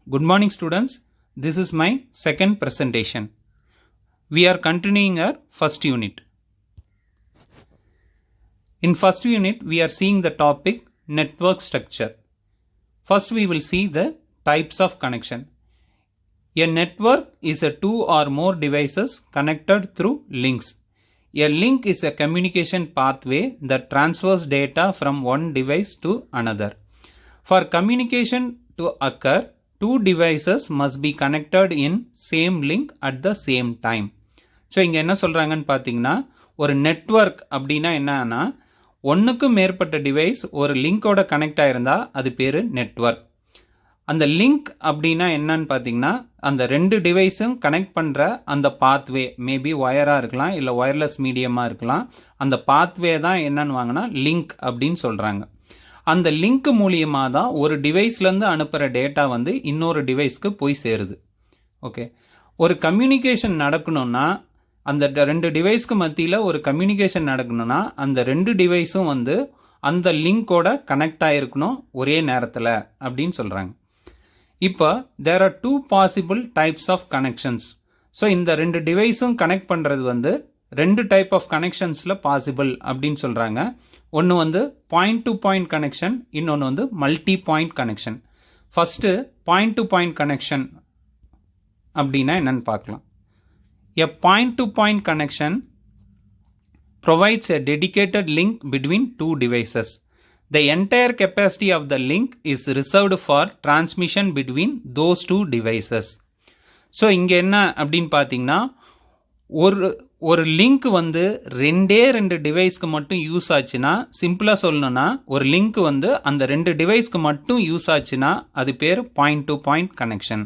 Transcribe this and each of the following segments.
Good morning students, this is my second presentation. We are continuing our first unit. In first unit, we are seeing the topic network structure. First we will see the types of connection. A network is a two or more devices connected through links. A link is a communication pathway that transfers data from one device to another. For communication to occur, two devices must be connected in same link at the same time. So இங்கே என்ன சொல்கிறாங்கன்னு பார்த்தீங்கன்னா, ஒரு network அப்படின்னா என்னன்னா, ஒன்றுக்கும் மேற்பட்ட device ஒரு லிங்கோட கனெக்ட் ஆகிருந்தால் அது பேர் நெட்வொர்க். அந்த லிங்க் அப்படின்னா என்னன்னு பார்த்தீங்கன்னா, அந்த ரெண்டு டிவைஸும் கனெக்ட் பண்ணுற அந்த பாத்வே, மேபி ஒயராக இருக்கலாம் இல்லை ஒயர்லெஸ் மீடியமாக இருக்கலாம், அந்த பாத்வே தான் என்னன்னு வாங்கினா லிங்க் அப்படின்னு சொல்கிறாங்க. அந்த லிங்க் மூலியமாக தான் ஒரு டிவைஸ்லேருந்து அனுப்புகிற டேட்டா வந்து இன்னொரு டிவைஸ்க்கு போய் சேருது. ஓகே, ஒரு கம்யூனிகேஷன் நடக்கணும்னா, அந்த ரெண்டு டிவைஸ்க்கு மத்தியில் ஒரு கம்யூனிகேஷன் நடக்கணும்னா அந்த ரெண்டு டிவைஸும் வந்து அந்த லிங்கோட கனெக்ட் ஆகிருக்கணும் ஒரே நேரத்தில் அப்படின்னு சொல்கிறாங்க. இப்போ there are two possible types of connections. So இந்த ரெண்டு டிவைஸும் கனெக்ட் பண்ணுறது வந்து ரெண்டு டைப் ஆஃப் கனெக்ஷன்ஸில் பாசிபிள் அப்படின்னு சொல்கிறாங்க. ஒன்று வந்து பாயிண்ட் டு பாயிண்ட் கனெக்ஷன், இன்னொன்று வந்து multi point connection. First point to point connection அப்படின்னா என்னன்னு பார்க்கலாம். A point-to-point connection provides a dedicated link between two devices. The entire capacity of the link is reserved for transmission between those two devices. So இங்கே என்ன அப்படின்னு பார்த்தீங்கன்னா, ஒரு link வந்து ரெண்டு டிவைஸ்க்கு மட்டும் யூஸ் ஆச்சுன்னா, சிம்பிளாக சொல்லணும்னா ஒரு லிங்க் வந்து அந்த ரெண்டு டிவைஸ்க்கு மட்டும் யூஸ் ஆச்சுன்னா அது பேர் point to point connection.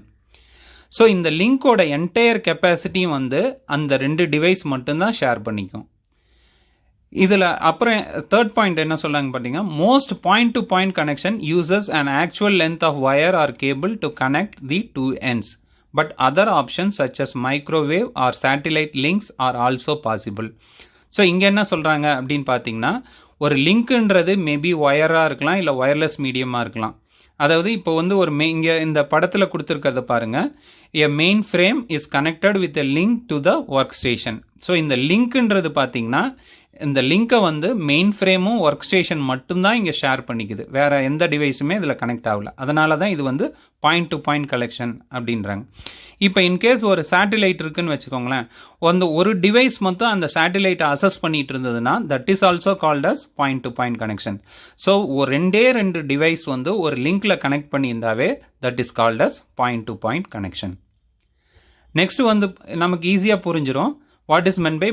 So இந்த லிங்கோட என்டையர் கெப்பாசிட்டியும் வந்து அந்த ரெண்டு டிவைஸ் மட்டும்தான் ஷேர் பண்ணிக்கும். இதில் அப்புறம் தேர்ட் பாயிண்ட் என்ன சொல்கிறாங்க பார்த்தீங்கன்னா, most point to point connection uses an actual length of wire or cable to connect the two ends. But other options such as microwave or satellite links are also possible. So இங்கே என்ன சொல்கிறாங்க அப்படின்னு பார்த்தீங்கன்னா, ஒரு லிங்க்குன்றது maybe ஒயராக இருக்கலாம் இல்லை wireless மீடியமாக இருக்கலாம். அதாவது இப்போ வந்து ஒரு இங்கே இந்த படத்தில் கொடுத்துருக்கிறத பாருங்கள். A main frame is connected with a link to the work station. So இந்த லிங்க்ன்றது பார்த்தீங்கன்னா, இந்த லிங்கை வந்து மெயின் ஃப்ரேமும் ஒர்க் ஸ்டேஷன் மட்டும்தான் இங்கே ஷேர் பண்ணிக்குது, வேறு எந்த டிவைஸுமே இதில் கனெக்ட் ஆகல. அதனால தான் இது வந்து பாயிண்ட் டு பாயிண்ட் கனெக்ஷன் அப்படின்றாங்க. இப்போ இன்கேஸ் ஒரு சேட்டிலைட் இருக்குன்னு வச்சுக்கோங்களேன், அந்த ஒரு டிவைஸ் மட்டும் அந்த சேட்டிலைட்டை அசஸ் பண்ணிட்டு இருந்ததுன்னா that is also called as point to point connection. So ரெண்டு டிவைஸ் வந்து ஒரு லிங்க்ல கனெக்ட் பண்ணியிருந்தாவே that is called as point to point connection. Next வந்து நமக்கு ஈஸியாக புரிஞ்சிடும் what is meant by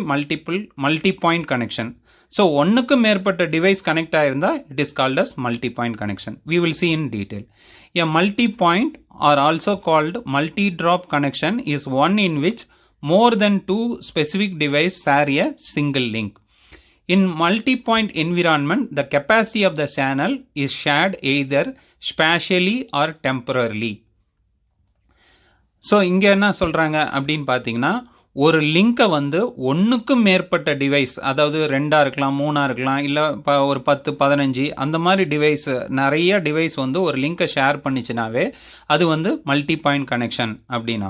multi point connection. So ஒன்றுக்கு மேற்பட்ட டிவைஸ் கனெக்ட் ஆகிருந்தால் it is called as multi point connection. We will see in detail. A multi point are also called multi drop connection is one in which more than two specific devices share a single link. In multi-point environment, the capacity of the channel is shared either spatially or temporarily. So இங்கே என்ன சொல்கிறாங்க அப்படின்னு பார்த்தீங்கன்னா, ஒரு லிங்கை வந்து ஒன்றுக்கும் மேற்பட்ட டிவைஸ், அதாவது 2 இருக்கலாம் 3 இருக்கலாம் இல்லை ஒரு 10 15 அந்த மாதிரி டிவைஸ், நிறைய டிவைஸ் வந்து ஒரு லிங்கை ஷேர் பண்ணிச்சுனாவே அது வந்து மல்டி பாயிண்ட் கனெக்ஷன் அப்படின்னா.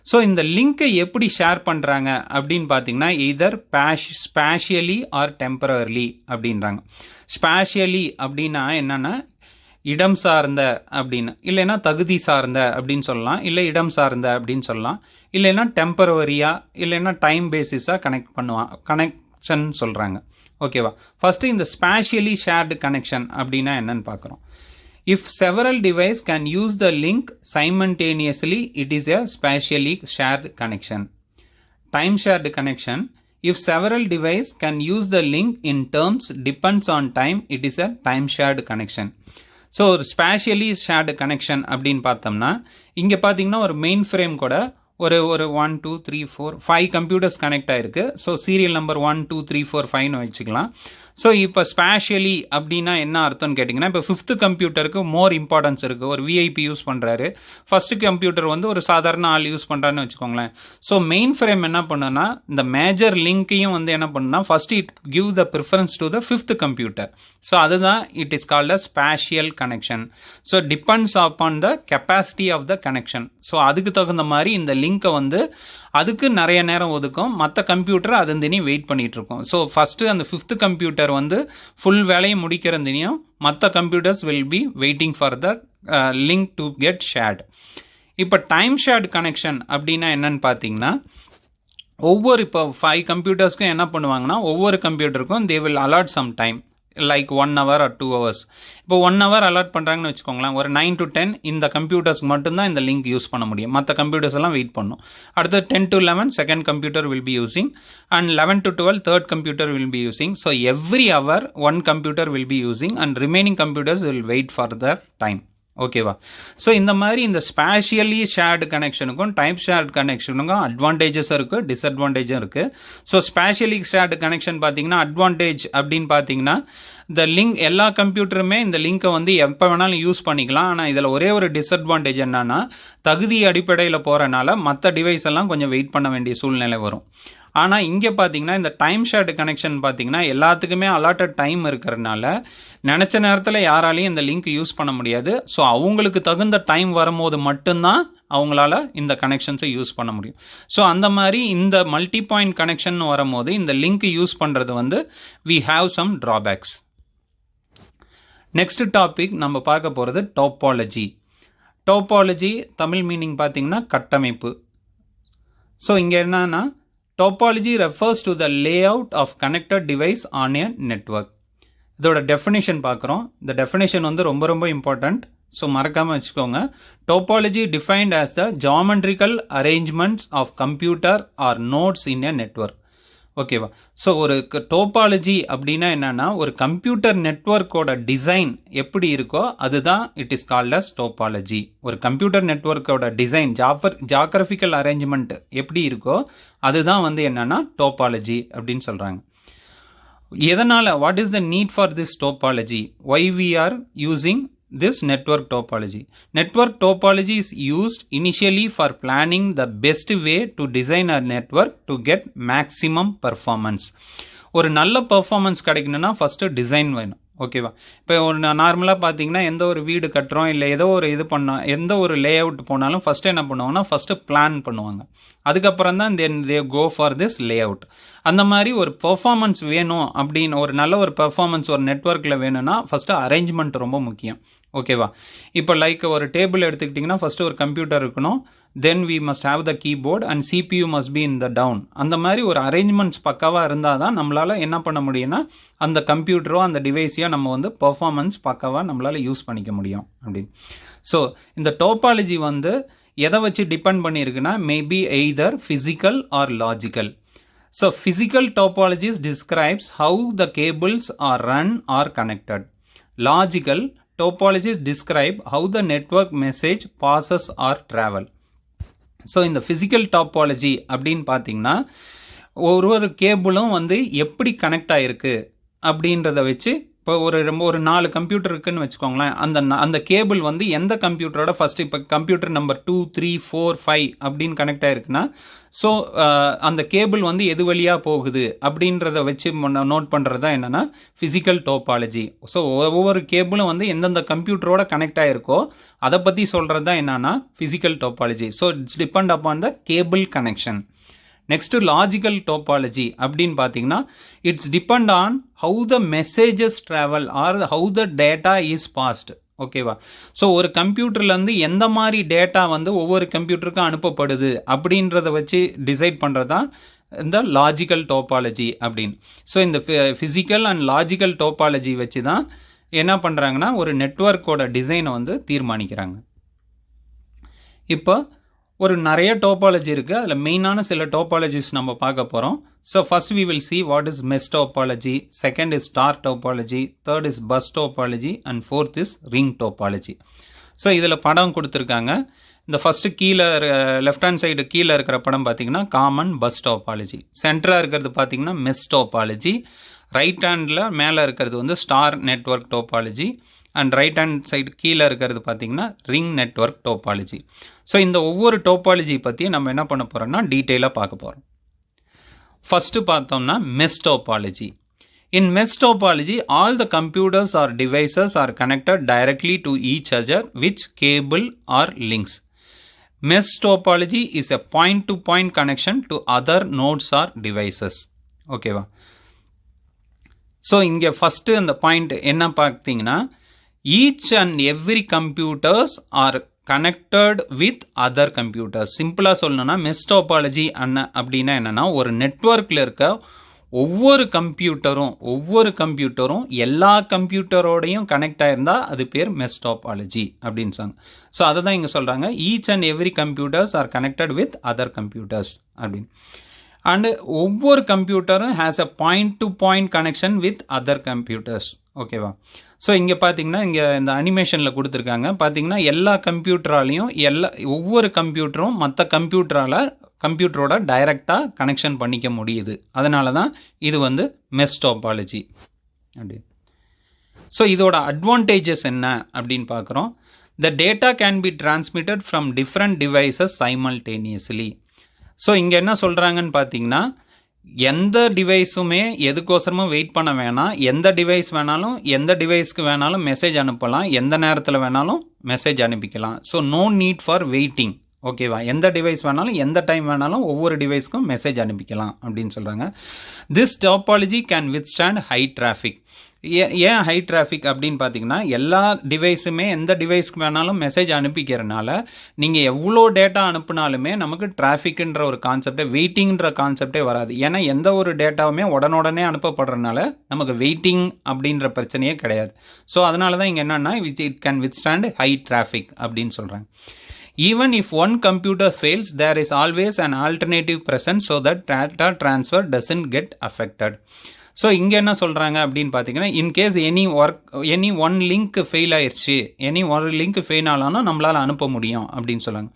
ஸோ இந்த லிங்கை எப்படி ஷேர் பண்ணுறாங்க அப்படின்னு பார்த்தீங்கன்னா, எய்தர் ஸ்பேஷியலி ஆர் டெம்பரர்லி அப்படின்றாங்க. ஸ்பேஷியலி அப்படின்னா என்னென்னா இடம் சார்ந்த அப்படின்னு, இல்லைன்னா தகுதி சார்ந்த அப்படின்னு சொல்லலாம், இல்லை இடம் சார்ந்த அப்படின்னு சொல்லலாம், இல்லைன்னா டெம்பரவரியாக, இல்லைன்னா டைம் பேசிஸாக கனெக்ஷன் சொல்கிறாங்க. ஓகேவா? ஃபஸ்ட்டு இந்த ஸ்பேஷியலி ஷேர்டு கனெக்ஷன் அப்படின்னா என்னன்னு பார்க்குறோம். If several devices can use the link simultaneously, it is a spatially shared connection. Time shared connection. If several devices can use the link in terms depends on time, it is a time shared connection. So ஒரு spatially shared connection அப்படின்னு பார்த்தோம்னா, இங்கே பார்த்தீங்கன்னா ஒரு main frame கூட ஒரு 1 2 3 4 5 computers connect ஆகிருக்கு. So serial number 1 2 3 4 5ன்னு வச்சுக்கலாம். ஸோ இப்போ ஸ்பேஷியலி அப்படின்னா என்ன அர்த்தம்னு கேட்டிங்கன்னா, இப்போ 5th கம்ப்யூட்டருக்கு மோர் இம்பார்ட்டன்ஸ் இருக்குது. ஒரு விஐபி யூஸ் பண்ணுறாரு, ஃபஸ்ட்டு கம்ப்யூட்டர் வந்து ஒரு சாதாரண ஆள் யூஸ் பண்ணுறான்னு வச்சுக்கோங்களேன். ஸோ மெயின் ஃப்ரேம் என்ன பண்ணுன்னா, இந்த மேஜர் லிங்க்கையும் வந்து என்ன பண்ணுன்னா, first it give the preference to the 5th computer. So அதுதான் it is called a spatial connection. So depends upon the capacity of the connection. So அதுக்கு தகுந்த மாதிரி இந்த லிங்க்கை வந்து அதுக்கு நிறைய நேரம் ஒதுக்கும், மற்ற கம்ப்யூட்டர் அதுந்தினியும் வெயிட் பண்ணிட்டு இருக்கும். ஸோ ஃபஸ்ட்டு அந்த 5th கம்ப்யூட்டர் வந்து ஃபுல் வேலையை முடிக்கிறந்தினியும் மற்ற computers will be waiting for the link to get shared. இப்போ டைம் ஷேர்டு கனெக்ஷன் அப்படின்னா என்னன்னு பார்த்தீங்கன்னா, ஒவ்வொரு இப்போ 5 கம்ப்யூட்டர்ஸ்க்கும் என்ன பண்ணுவாங்கன்னா, ஒவ்வொரு கம்ப்யூட்டருக்கும் they will allot some time like 1 hour or 2 hours. இப்போ 1 hour அலாட் பண்ணுறாங்கன்னு வச்சுக்கோங்களேன், ஒரு 9 to 10 இந்த கம்ப்யூட்டர்ஸ்க்கு மட்டும்தான் இந்த லிங்க் யூஸ் பண்ண முடியும், மற்ற கம்ப்யூட்டர்ஸ் எல்லாம் வெயிட் பண்ணும். அடுத்து 10 to 11 second computer will be using and 11 to 12 third computer will be using. So every hour one computer will be using and remaining computers will wait for their time. ஓகேவா? So இந்த மாதிரி இந்த spatially shared கனெக்ஷனுக்கும் type shared கனெக்ஷனுக்கும் அட்வான்டேஜஸும் இருக்குது, டிஸ்அட்வான்டேஜும் இருக்குது. ஸோ ஸ்பேஷியலி ஷேர்டு கனெக்ஷன் பார்த்தீங்கன்னா அட்வான்டேஜ் அப்படின்னு பார்த்தீங்கன்னா, இந்த லிங்க் எல்லா கம்ப்யூட்டருமே இந்த லிங்க்கை வந்து எப்போ வேணாலும் யூஸ் பண்ணிக்கலாம். ஆனால் இதில் ஒரே ஒரு டிஸ்அட்வான்டேஜ் என்னன்னா, தகுதி அடிப்படையில் போகிறனால மற்ற டிவைஸ் எல்லாம் கொஞ்சம் வெயிட் பண்ண வேண்டிய சூழ்நிலை வரும். ஆனால் இங்கே பார்த்தீங்கன்னா இந்த டைம் ஷேர்டு கனெக்ஷன் பார்த்தீங்கன்னா எல்லாத்துக்குமே அலாட்டட் டைம் இருக்கிறதுனால நினச்ச நேரத்தில் யாராலையும் இந்த லிங்க் யூஸ் பண்ண முடியாது. ஸோ அவங்களுக்கு தகுந்த டைம் வரும்போது மட்டும்தான் அவங்களால இந்த கனெக்ஷன்ஸை யூஸ் பண்ண முடியும். ஸோ அந்த மாதிரி இந்த மல்டி பாயிண்ட் கனெக்ஷன் வரும்போது இந்த லிங்க் யூஸ் பண்ணுறது வந்து we have some drawbacks. Next topic நம்ம பார்க்க போகிறது டோபாலஜி. டோபாலஜி தமிழ் மீனிங் பார்த்தீங்கன்னா கட்டமைப்பு. ஸோ இங்கே என்னன்னா, topology refers to the layout of connected device on a network. இதோட டெஃபினேஷன் பார்க்குறோம். இந்த டெஃபினேஷன் வந்து ரொம்ப ரொம்ப இம்பார்ட்டண்ட், ஸோ மறக்காமல் வச்சுக்கோங்க. Topology defined as the geometrical arrangements of computer or nodes in a network. ஓகேவா? ஸோ ஒரு டோபாலஜி அப்படின்னா என்னன்னா, ஒரு கம்ப்யூட்டர் நெட்வொர்க்கோட டிசைன் எப்படி இருக்கோ அதுதான் it is called as topology. ஒரு கம்ப்யூட்டர் நெட்வொர்க்கோட டிசைன் ஜாகிரபிக்கல் அரேஞ்ச்மெண்ட் எப்படி இருக்கோ அதுதான் வந்து என்னன்னா டோபாலஜி அப்படின்னு சொல்றாங்க. எதனால, what is the need for this topology? Why we are using this network topology? Network topology is used initially for planning the best way to design a network to get maximum performance. ஒரு நல்ல performance கிடைக்கணும்னா first design வேணும். ஓகேவா? இப்போ ஒரு நார்மலாக பார்த்தீங்கன்னா எந்த ஒரு வீடு கட்டுறோம் இல்லை ஏதோ ஒரு இது பண்ணோம், எந்த ஒரு லே அவுட் போனாலும் ஃபஸ்ட்டு என்ன பண்ணுவாங்கன்னா ஃபஸ்ட்டு பிளான் பண்ணுவாங்க, அதுக்கப்புறம் தான் they go for this layout. அந்த மாதிரி ஒரு பெர்ஃபார்மன்ஸ் வேணும் அப்படின்னு, ஒரு நல்ல ஒரு பெர்ஃபார்மன்ஸ் ஒரு நெட்வொர்க்கில் வேணும்னா ஃபஸ்ட்டு அரேஞ்ச்மெண்ட் ரொம்ப முக்கியம். ஓகேவா? இப்போ லைக் ஒரு டேபிள் எடுத்துக்கிட்டிங்கன்னா ஃபஸ்ட்டு ஒரு கம்ப்யூட்டர் இருக்கணும், then we must have the keyboard and CPU must be in the down. அந்த மாதிரி ஒரு அரேஞ்ச்மெண்ட்ஸ் பக்காவாக இருந்தால் தான் நம்மளால் என்ன பண்ண முடியும்னா அந்த கம்ப்யூட்டரோ அந்த டிவைஸையோ நம்ம வந்து பெர்ஃபார்மன்ஸ் பக்காவாக நம்மளால் யூஸ் பண்ணிக்க முடியும் அப்படின்னு. ஸோ இந்த டோபாலஜி வந்து எதை வச்சு டிபெண்ட் பண்ணியிருக்குன்னா, maybe either physical or logical. So physical topologies describes how the cables are run or connected. Logical topologies describe how the network message passes or travel. So இந்த physical topology அப்படின்னு பார்த்தீங்கன்னா ஒரு கேபிளும் வந்து எப்படி கனெக்ட் ஆகிருக்கு அப்படின்றத வச்சு, இப்போ ஒரு 4 கம்ப்யூட்டர் இருக்குன்னு வச்சுக்கோங்களேன், அந்த கேபிள் வந்து எந்த கம்ப்யூட்டரோட ஃபஸ்ட்டு, இப்போ கம்ப்யூட்டர் நம்பர் 2, 3, 4, 5 அப்படின்னு கனெக்ட் ஆகிருக்குன்னா, ஸோ அந்த கேபிள் வந்து எது வழியாக போகுது அப்படின்றத வச்சு நோட் பண்ணுறது தான் என்னென்னா ஃபிசிக்கல் டோபாலஜி. ஸோ ஒவ்வொரு கேபிளும் வந்து எந்தெந்த கம்ப்யூட்டரோட கனெக்ட் ஆகிருக்கோ அதை பற்றி சொல்கிறது தான் என்னென்னா physical topology. So it's depend upon the cable connection. Next logical topology அப்படின்னு பார்த்தீங்கன்னா, it's depend on how the messages travel or how the data is passed. ஓகேவா? ஸோ ஒரு கம்ப்யூட்டர்லேருந்து எந்த மாதிரி டேட்டா வந்து ஒவ்வொரு கம்ப்யூட்டருக்கும் அனுப்பப்படுது அப்படின்றத வச்சு டிசைட் பண்ணுறது தான் இந்த லாஜிக்கல் டோபாலஜி அப்படின்னு. ஸோ இந்த ஃபிசிக்கல் அண்ட் லாஜிக்கல் டோபாலஜி வச்சு தான் என்ன பண்ணுறாங்கன்னா ஒரு நெட்வொர்க்கோட டிசைனை வந்து தீர்மானிக்கிறாங்க. இப்போ ஒரு நிறைய டோபாலஜி இருக்குது, அதில் மெயினான சில டோபாலஜிஸ் நம்ம பார்க்க போகிறோம். So first we will see what is mesh topology, second is star topology, third is bus topology and fourth is ring topology. So இதில் படம் கொடுத்துருக்காங்க. இந்த ஃபஸ்ட்டு கீழே லெஃப்ட் ஹேண்ட் சைடு கீழே இருக்கிற படம் பார்த்தீங்கன்னா காமன் பஸ் டோபாலஜி, சென்டராக இருக்கிறது பார்த்தீங்கன்னா மெஷ் டோபாலஜி, ரைட் ஹேண்டில் மேலே இருக்கிறது வந்து star network topology and right hand side கீழே இருக்கிறது பார்த்தீங்கன்னா ரிங் நெட்வொர்க் டோபாலஜி. ஸோ இந்த ஒவ்வொரு டோபாலஜி பற்றி நம்ம என்ன பண்ண போகிறோம்னா டீட்டெயிலாக பார்க்க போகிறோம். ஃபஸ்ட்டு பார்த்தோம்னா mesh topology. In mesh topology, all the computers or devices are connected directly to each other with cable or links. Mesh topology is a point-to-point connection to other nodes or devices. Okay va? So இங்க first இந்த point என்ன பார்த்தீங்கன்னா each and every computers are connected with other computers. சிம்பிளா சொல்லணும்னா mesh topology அப்படின்னா என்னன்னா ஒரு நெட்வொர்க்கில் இருக்க ஒவ்வொரு கம்ப்யூட்டரும் எல்லா கம்ப்யூட்டரோடையும் கனெக்ட் ஆயிருந்தால் அது பேர் மெஷ் டோபாலஜி அப்படின்னு சொன்னாங்க. ஸோ அதை தான் இங்கே சொல்கிறாங்க, each and every computers are connected with other computers அப்படின்னு. அண்டு ஒவ்வொரு கம்ப்யூட்டரும் has a point to point connection with other computers. ஓகேவா? ஸோ இங்கே பார்த்தீங்கன்னா இங்கே இந்த அனிமேஷனில் கொடுத்துருக்காங்க. பார்த்தீங்கன்னா எல்லா கம்ப்யூட்டராலையும் ஒவ்வொரு கம்ப்யூட்டரும் மற்ற கம்ப்யூட்டரோட டைரெக்டாக கனெக்ஷன் பண்ணிக்க முடியுது. அதனால தான் இது வந்து மெஷ் டோபாலஜி அப்படின்னு. ஸோ இதோட அட்வான்டேஜஸ் என்ன அப்படின்னு பார்க்குறோம். The data can be transmitted from different devices simultaneously. So இங்கே என்ன சொல்கிறாங்கன்னு பார்த்தீங்கன்னா எந்த டிவைஸுமே எதுக்கோசரமும் வெயிட் பண்ண வேணாம். எந்த டிவைஸ் வேணாலும் எந்த டிவைஸ்க்கு வேணாலும் மெசேஜ் அனுப்பலாம், எந்த நேரத்தில் வேணாலும் மெசேஜ் அனுப்பிக்கலாம். So no need for waiting. ஓகேவா? எந்த டிவைஸ் வேணாலும் எந்த டைம் வேணாலும் ஒவ்வொரு டிவைஸ்க்கும் மெசேஜ் அனுப்பிக்கலாம் அப்படின்னு சொல்கிறாங்க. This topology can withstand high traffic. ஏன் ஹை டிராஃபிக் அப்படின்னு பார்த்தீங்கன்னா எல்லா டிவைஸுமே எந்த டிவைஸ்க்கு வேணாலும் மெசேஜ் அனுப்பிக்கிறனால நீங்கள் எவ்வளோ டேட்டா அனுப்புனாலுமே நமக்கு டிராஃபிக்ன்ற ஒரு கான்செப்டே, வெயிட்டிங்கிற கான்செப்டே வராது. ஏன்னா எந்த ஒரு டேட்டாவுமே உடனே அனுப்பப்படுறதுனால நமக்கு வெயிட்டிங் அப்படின்ற பிரச்சனையே கிடையாது. ஸோ அதனால தான் இங்கே என்னென்னா it can withstand high traffic அப்படின்னு சொல்கிறாங்க. Even if one computer fails, there is always an alternative present so that data transfer doesn't get affected. So இங்கே என்ன சொல்கிறாங்க அப்படின்னு பார்த்தீங்கன்னா in case any one link fail ஆயிடுச்சு, எனி ஒரு லிங்க் ஃபெயில் ஆனாலும் நம்மளால் அனுப்ப முடியும் அப்படின்னு சொல்கிறாங்க.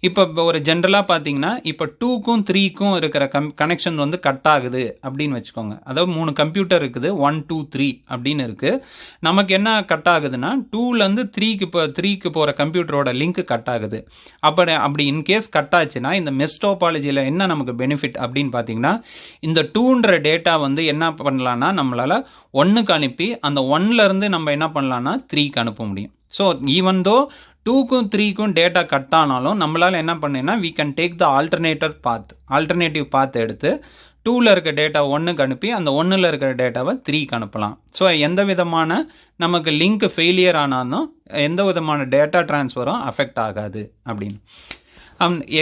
இப்போ ஒரு ஜென்ரலாக பார்த்தீங்கன்னா இப்போ 2க்கும் 3க்கும் இருக்கிற கனெக்ஷன் வந்து கட் ஆகுது அப்படின்னு வச்சுக்கோங்க. அதாவது 3 கம்ப்யூட்டர் இருக்குது, 1 2 3 அப்படின்னு இருக்குது. நமக்கு என்ன கட் ஆகுதுன்னா 2லேருந்து 3க்கு போகிற கம்ப்யூட்டரோட லிங்க் கட் ஆகுது. அப்படி இன்கேஸ் கட் ஆச்சுன்னா இந்த மெஷ் டோபாலஜியில் என்ன நமக்கு பெனிஃபிட் அப்படின்னு பார்த்தீங்கன்னா இந்த 2ன்ற டேட்டா வந்து என்ன பண்ணலான்னா நம்மளால் 1க்கு அனுப்பி அந்த 1லேருந்து நம்ம என்ன பண்ணலான்னா 3க்கு அனுப்ப முடியும். So even though 2க்கும் 3க்கும் data cut ஆனாலும் நம்மளால் என்ன பண்ணேன்னா we can take the alternative path எடுத்து 2ல் இருக்க டேட்டா 1க்கு அனுப்பி அந்த 1ல் இருக்கிற டேட்டாவை 3க்கு அனுப்பலாம். ஸோ எந்த விதமான நமக்கு லிங்க் ஃபெயிலியர் ஆனாலும் எந்த விதமான டேட்டா டிரான்ஸ்ஃபரும் அஃபெக்ட் ஆகாது அப்படின்னு.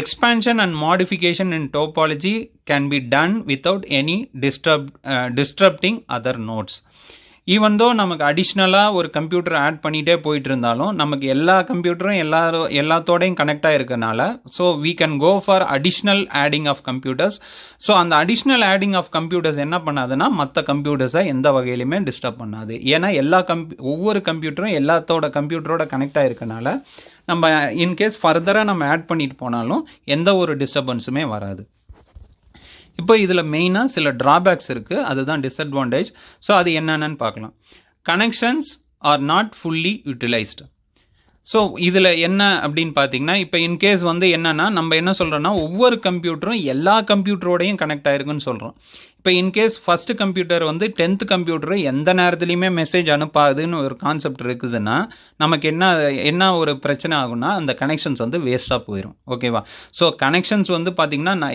Expansion and modification in topology can be done without any disrupting other nodes. Even though நமக்கு அடிஷ்னலாக ஒரு கம்ப்யூட்டர் ஆட் பண்ணிகிட்டே போயிட்டு இருந்தாலும் நமக்கு எல்லா கம்ப்யூட்டரும் எல்லாத்தோடையும் கனெக்ட் ஆகிருக்கனால so we can go for additional adding of computers. So அந்த அடிஷ்னல் ஆடிங் ஆஃப் கம்ப்யூட்டர்ஸ் என்ன பண்ணாதுன்னா மற்ற கம்ப்யூட்டர்ஸை எந்த வகையிலுமே டிஸ்டர்ப் பண்ணாது. ஏன்னா ஒவ்வொரு கம்ப்யூட்டரும் எல்லாத்தோட கம்ப்யூட்டரோட கனெக்ட் ஆகிருக்கனால நம்ம இன்கேஸ் ஃபர்தராக நம்ம ஆட் பண்ணிட்டு போனாலும் எந்த ஒரு டிஸ்டர்பன்ஸுமே வராது. இப்போ இதில் மெயினாக சில ட்ராபேக்ஸ் இருக்குது, அதுதான் டிஸ்அட்வான்டேஜ். ஸோ அது என்னென்னு பார்க்கலாம். Connections are not fully utilised. So இதில் என்ன அப்படின்னு பார்த்தீங்கன்னா இப்போ இன்கேஸ் வந்து என்னென்னா நம்ம என்ன சொல்கிறோன்னா ஒவ்வொரு கம்ப்யூட்டரும் எல்லா கம்ப்யூட்டரோடையும் கனெக்ட் ஆகிருக்குன்னு சொல்கிறோம். இப்போ இன்கேஸ் ஃபஸ்ட்டு கம்ப்யூட்டர் வந்து 10th கம்ப்யூட்டரு எந்த நேரத்துலையுமே மெசேஜ் அனுப்பாதுன்னு ஒரு கான்செப்ட் இருக்குதுன்னா நமக்கு என்ன ஒரு பிரச்சனை ஆகும்னா அந்த கனெக்ஷன்ஸ் வந்து வேஸ்ட்டாக போயிடும். ஓகேவா? ஸோ கனெக்ஷன்ஸ் வந்து பார்த்திங்கன்னா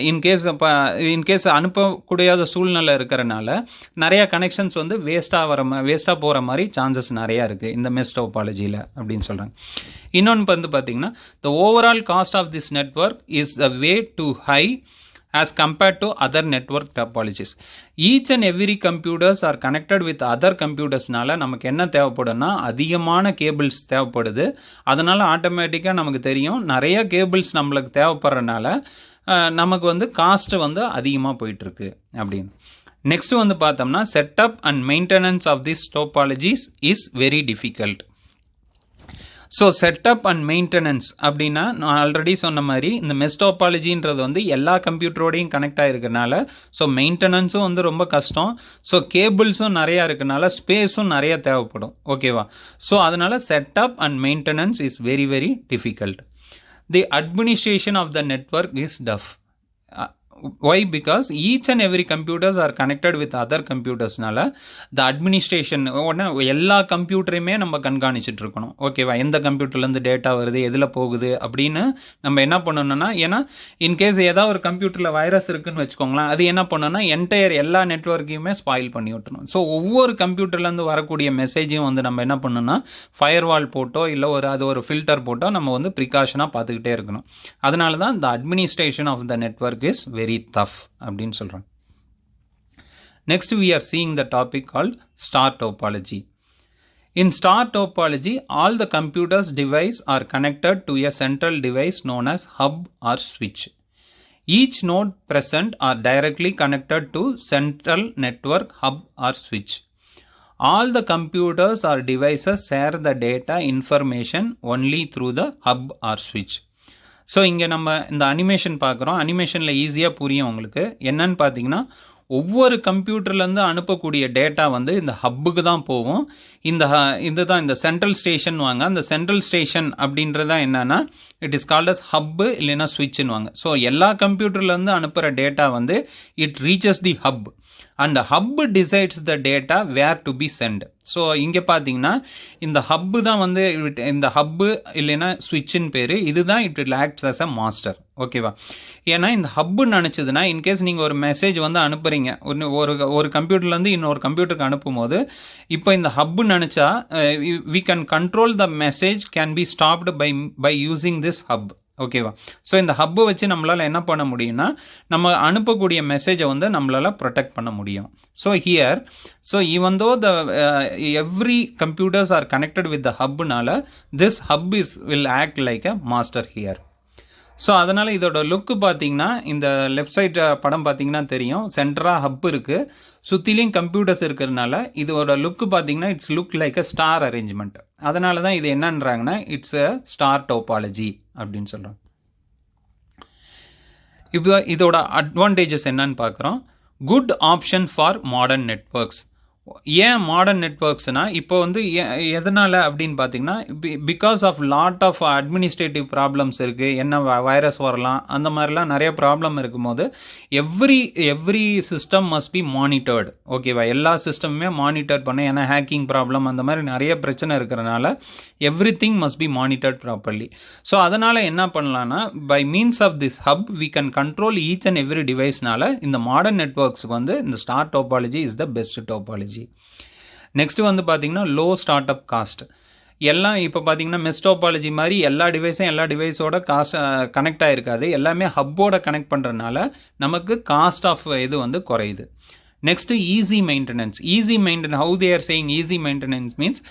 இன்கேஸ் அனுப்பக்கூடியாத சூழ்நிலை இருக்கிறனால நிறையா கனெக்ஷன்ஸ் வந்து வேஸ்ட்டாக போகிற மாதிரி சான்சஸ் நிறையா இருக்குது இந்த மெஷ் டோபாலஜியில் அப்படின்னு சொல்கிறாங்க. இன்னொன்று வந்து பார்த்திங்கன்னா the overall cost of this network is the way too high as compared to other network topologies. Each and every computers are connected with other computersனால நமக்கு என்ன தேவைப்படும்னா அதிகமான கேபிள்ஸ் தேவைப்படுது. அதனால் ஆட்டோமேட்டிக்காக நமக்கு தெரியும் நிறைய கேபிள்ஸ் நம்மளுக்கு தேவைப்படுறதுனால நமக்கு வந்து காஸ்ட்டு வந்து அதிகமாக போயிட்டுருக்கு அப்படின்னு. நெக்ஸ்ட் வந்து பார்த்தோம்னா setup and maintenance of this topologies is very difficult. So setup and maintenance அப்படின்னா நான் ஆல்ரெடி சொன்ன மாதிரி இந்த மெஷ் டோபாலஜின்றது வந்து எல்லா கம்ப்யூட்டரோடையும் கனெக்ட் ஆகிருக்கனால ஸோ மெயின்டெனன்ஸும் வந்து ரொம்ப கஷ்டம். ஸோ கேபிள்ஸும் நிறையா இருக்கனால ஸ்பேஸும் நிறைய தேவைப்படும். ஓகேவா? ஸோ அதனால setup and maintenance is very very difficult. The administration of the network is tough. Why? Because each and every computers are connected with other computersனால the administration எல்லா கம்ப்யூட்டரையுமே நம்ம கண்காணிச்சுட்டு இருக்கணும். ஓகேவா? எந்த கம்ப்யூட்டர்லேருந்து டேட்டா வருது, எதில் போகுது அப்படின்னு நம்ம என்ன பண்ணணும்னா, ஏன்னா இன்கேஸ் ஏதாவது ஒரு கம்ப்யூட்டரில் வைரஸ் இருக்குன்னு வச்சுக்கோங்களேன், அது என்ன பண்ணணும்னா என்டையர் எல்லா நெட்வொர்க்கையுமே ஸ்பாயில் பண்ணி விட்டுணும். ஸோ ஒவ்வொரு கம்ப்யூட்டர்லேருந்து வரக்கூடிய மெசேஜையும் வந்து நம்ம என்ன பண்ணணும்னா ஃபயர்வால் போட்டோ இல்லை அது ஒரு ஃபில்டர் போட்டோ நம்ம வந்து ப்ரிகாஷனாக பார்த்துக்கிட்டே இருக்கணும். அதனால தான் the administration of the network is very tough அப்படின்னு சொல்றாங்க. Next we are seeing the topic called star topology. In star topology, all the computers device are connected to a central device known as hub or switch. Each node present are directly connected to central network hub or switch. All the computers or devices share the data information only through the hub or switch. So இங்கே நம்ம இந்த animation பார்க்குறோம். அனிமேஷனில் ஈஸியாக புரியும் உங்களுக்கு. என்னன்னு பார்த்தீங்கன்னா, ஒவ்வொரு கம்ப்யூட்டர்லேருந்து அனுப்பக்கூடிய டேட்டா வந்து இந்த ஹப்புக்கு தான் போகும். இதுதான் இந்த சென்ட்ரல் ஸ்டேஷன் வாங்க. அந்த சென்ட்ரல் ஸ்டேஷன் அப்படின்றதான் என்னன்னா, it is called as hub இல்லைன்னா ஸ்விட்ச்னு வாங்க. ஸோ எல்லா கம்ப்யூட்டர்லேருந்து அனுப்புகிற டேட்டா வந்து it reaches the hub and hub decides the data where to be sent. So இங்கே பார்த்தீங்கன்னா இந்த ஹப்பு தான் வந்து இந்த ஹப்பு இல்லைன்னா ஸ்விட்சின் பேர். இதுதான் it will act as a master. ஓகேவா? ஏன்னா இந்த ஹப்பு நினச்சதுன்னா இன்கேஸ் நீங்கள் ஒரு மெசேஜ் வந்து அனுப்புகிறீங்க ஒரு கம்ப்யூட்டர்லேருந்து இன்னொரு கம்ப்யூட்டருக்கு அனுப்பும் போது, இப்போ இந்த ஹப்பு நினச்சா we can control the message can be stopped by using this hub. ஓகேவா? ஸோ இந்த ஹப்பை வச்சு நம்மளால் என்ன பண்ண முடியும்னா, நம்ம அனுப்பக்கூடிய மெசேஜை வந்து நம்மளால் ப்ரொடெக்ட் பண்ண முடியும். So here even though every computers are connected with the ஹப்னால this hub will act like a master here. So அதனால் இதோட லுக்கு பார்த்தீங்கன்னா, இந்த லெஃப்ட் சைட் படம் பார்த்தீங்கன்னா தெரியும், சென்டராக ஹப் இருக்குது, சுற்றிலையும் கம்ப்யூட்டர்ஸ் இருக்கிறதுனால இதோட லுக்கு பார்த்தீங்கன்னா it's look like a star arrangement. அதனால தான் இது என்னன்றாங்கன்னா இட்ஸ் அ ஸ்டார் டோபாலஜி அப்படின்னு சொல்கிறாங்க. இப்போ இதோட அட்வான்டேஜஸ் என்னன்னு பார்க்குறோம். Good option for modern networks. ஏன் மாடர்ன் நெட்வொர்க்ஸ்னா, இப்போ வந்து எதனால் அப்படின்னு பார்த்தீங்கன்னா, because of lot of administrative problems இருக்குது. என்ன வைரஸ் வரலாம், அந்த மாதிரிலாம் நிறைய ப்ராப்ளம் இருக்கும்போது every system must be monitored. ஓகேவா? எல்லா சிஸ்டமுமே மானிட்டர் பண்ண, ஏன்னா ஹேக்கிங் ப்ராப்ளம் அந்த மாதிரி நிறைய பிரச்சனை இருக்கிறனால everything must be monitored properly. So அதனால் என்ன பண்ணலான்னா, by means of this hub we can control each and every டிவைஸ்னால இந்த மாடர்ன் நெட்வொர்க்ஸுக்கு வந்து இந்த star topology is the best topology. Next வந்து பார்த்தீங்கன்னா லோ ஸ்டார்ட் அப் காஸ்ட். எல்லாம் இப்போ பார்த்தீங்கன்னா மெஷ் டோபாலஜி மாதிரி எல்லா டிவைஸோட காஸ்ட் கனெக்ட் ஆகிருக்காது. எல்லாமே ஹப்போட கனெக்ட் பண்ணுறதுனால நமக்கு காஸ்ட் ஆஃப் இது வந்து குறையுது. Next easy maintenance. How they are saying easy maintenance means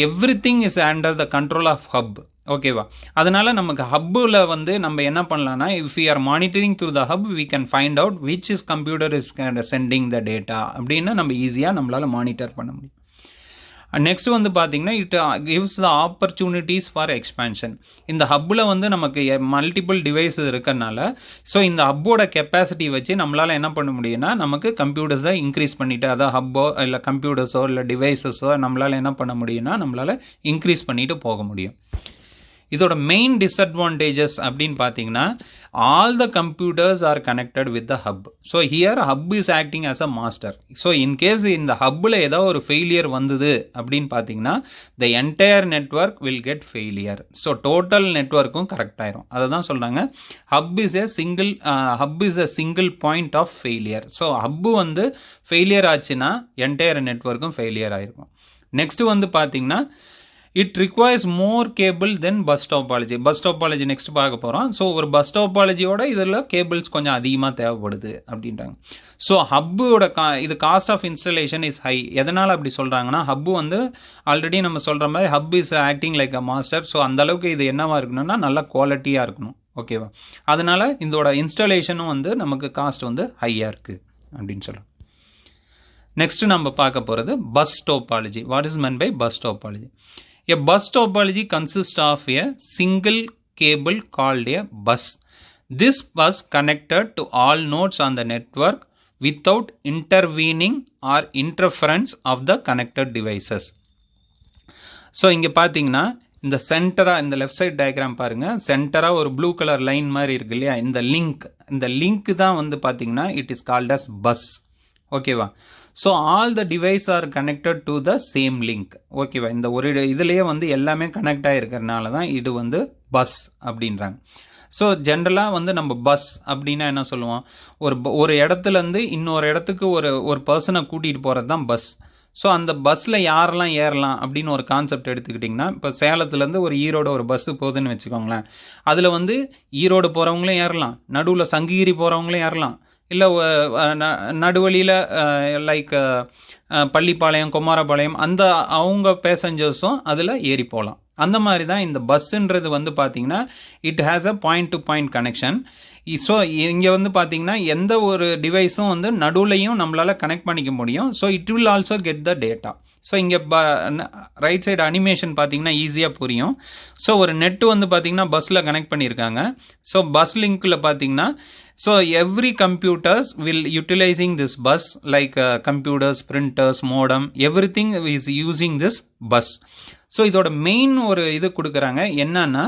everything is under the control of hub. ஓகேவா? அதனால நமக்கு ஹப்பில் வந்து நம்ம என்ன பண்ணலாம்னா, if you are monitoring through the hub we can find out which is computer is sending the data அப்படின்னு நம்ம ஈஸியாக நம்மளால் மானிட்டர் பண்ண முடியும். நெக்ஸ்ட் வந்து பார்த்தீங்கன்னா it gives the opportunities for expansion. இந்த ஹப்பில் வந்து நமக்கு மல்டிபிள் டிவைஸஸ் இருக்கிறதுனால ஸோ இந்த ஹப்போட கெப்பாசிட்டி வச்சு நம்மளால் என்ன பண்ண முடியும்னா, நமக்கு கம்ப்யூட்டர்ஸை இன்க்ரீஸ் பண்ணிவிட்டு, அதாவது ஹப்போ இல்லை கம்ப்யூட்டர்ஸோ இல்லை டிவைஸஸோ நம்மளால் என்ன பண்ண முடியும்னா நம்மளால் இன்க்ரீஸ் பண்ணிட்டு போக முடியும். இதோட மெயின் டிஸ்அட்வான்டேஜஸ் அப்படின்னு பார்த்தீங்கன்னா, all the computers are connected with the hub. So here hub is acting as a master. So in case இந்த ஹப்பில் ஏதோ ஒரு ஃபெயிலியர் வந்தது அப்படின்னு பார்த்தீங்கன்னா the entire network will get failure. So total நெட்வொர்க்கும் கரெக்ட் ஆயிரும். அதை தான் சொல்கிறாங்க hub is a single point of failure. So hub வந்து ஃபெயிலியர் ஆச்சுன்னா என்டையர் நெட்வொர்க்கும் ஃபெயிலியர் ஆயிருக்கும். நெக்ஸ்ட் வந்து பார்த்தீங்கன்னா it requires more cable then bus topology next பார்க்க போகிறோம். ஸோ ஒரு பஸ் டோபாலஜியோட இதில் கேபிள்ஸ் கொஞ்சம் அதிகமாக தேவைப்படுது அப்படின்றாங்க. ஸோ ஹப்போட இது cost of installation is high. எதனால் அப்படி சொல்கிறாங்கன்னா, ஹப்பு வந்து ஆல்ரெடி நம்ம சொல்கிற மாதிரி hub is acting like a master. So அந்தளவுக்கு இது என்னவாக இருக்கணும்னா நல்ல குவாலிட்டியாக இருக்கணும். ஓகேவா? அதனால் இதோட இன்ஸ்டலேஷனும் வந்து நமக்கு காஸ்ட் வந்து ஹையாக இருக்குது அப்படின்னு சொல்கிறோம். நெக்ஸ்ட் நம்ம பார்க்க போகிறது bus topology. What is meant by bus topology? A bus topology consists of a single cable called a bus. This bus connected to all nodes on the network without intervening or interference of the connected devices. So இங்கே பார்த்தீங்கன்னா இந்த சென்டராக இந்த left side diagram பாருங்கள், சென்டராக ஒரு blue colour line மாதிரி இருக்கு இல்லையா, இந்த லிங்க் தான் வந்து பார்த்தீங்கன்னா it is called as bus. ஓகேவா? So all the device are connected to the same link. ஓகேவா? இந்த ஒரு இதுலேயே வந்து எல்லாமே கனெக்ட் ஆகிருக்கிறதுனால தான் இது வந்து பஸ் அப்படின்றாங்க. ஸோ ஜென்ரலாக வந்து நம்ம பஸ் அப்படின்னா என்ன சொல்லுவோம், ஒரு இடத்துலேருந்து இன்னொரு இடத்துக்கு ஒரு பர்சனை கூட்டிகிட்டு போகிறது தான் பஸ். ஸோ அந்த பஸ்ஸில் யாரெல்லாம் ஏறலாம் அப்படின்னு ஒரு கான்செப்ட் எடுத்துக்கிட்டிங்கன்னா, இப்போ சேலத்துலேருந்து ஒரு ஈரோடு ஒரு பஸ்ஸு போகுதுன்னு வச்சுக்கோங்களேன். அதில் வந்து ஈரோடு போகிறவங்களும் ஏறலாம், நடுவில் சங்ககிரி போகிறவங்களும் ஏறலாம், இல்லை நடுவழியில் லைக் பள்ளிப்பாளையம் குமாரபாளையம் அவங்க பேசஞ்சர்ஸும் அதில் ஏறி போகலாம். அந்த மாதிரி தான் இந்த பஸ்ஸுன்றது வந்து பார்த்தீங்கன்னா it has a point to point connection. So இங்கே வந்து பார்த்தீங்கன்னா எந்த ஒரு டிவைஸும் வந்து நடுவுலையும் நம்மளால் கனெக்ட் பண்ணிக்க முடியும். So it will also get the data. So இங்கே ரைட் சைடு அனிமேஷன் பார்த்தீங்கன்னா ஈஸியாக புரியும். ஸோ ஒரு நெட்டு வந்து பார்த்தீங்கன்னா பஸ்ஸில் கனெக்ட் பண்ணியிருக்காங்க. ஸோ பஸ் லிங்க்கில் பார்த்தீங்கன்னா so every computers will utilising this bus like computers, printers, modem, every thing is using this bus. So இதோட மெயின் ஒரு இது கொடுக்குறாங்க என்னன்னா,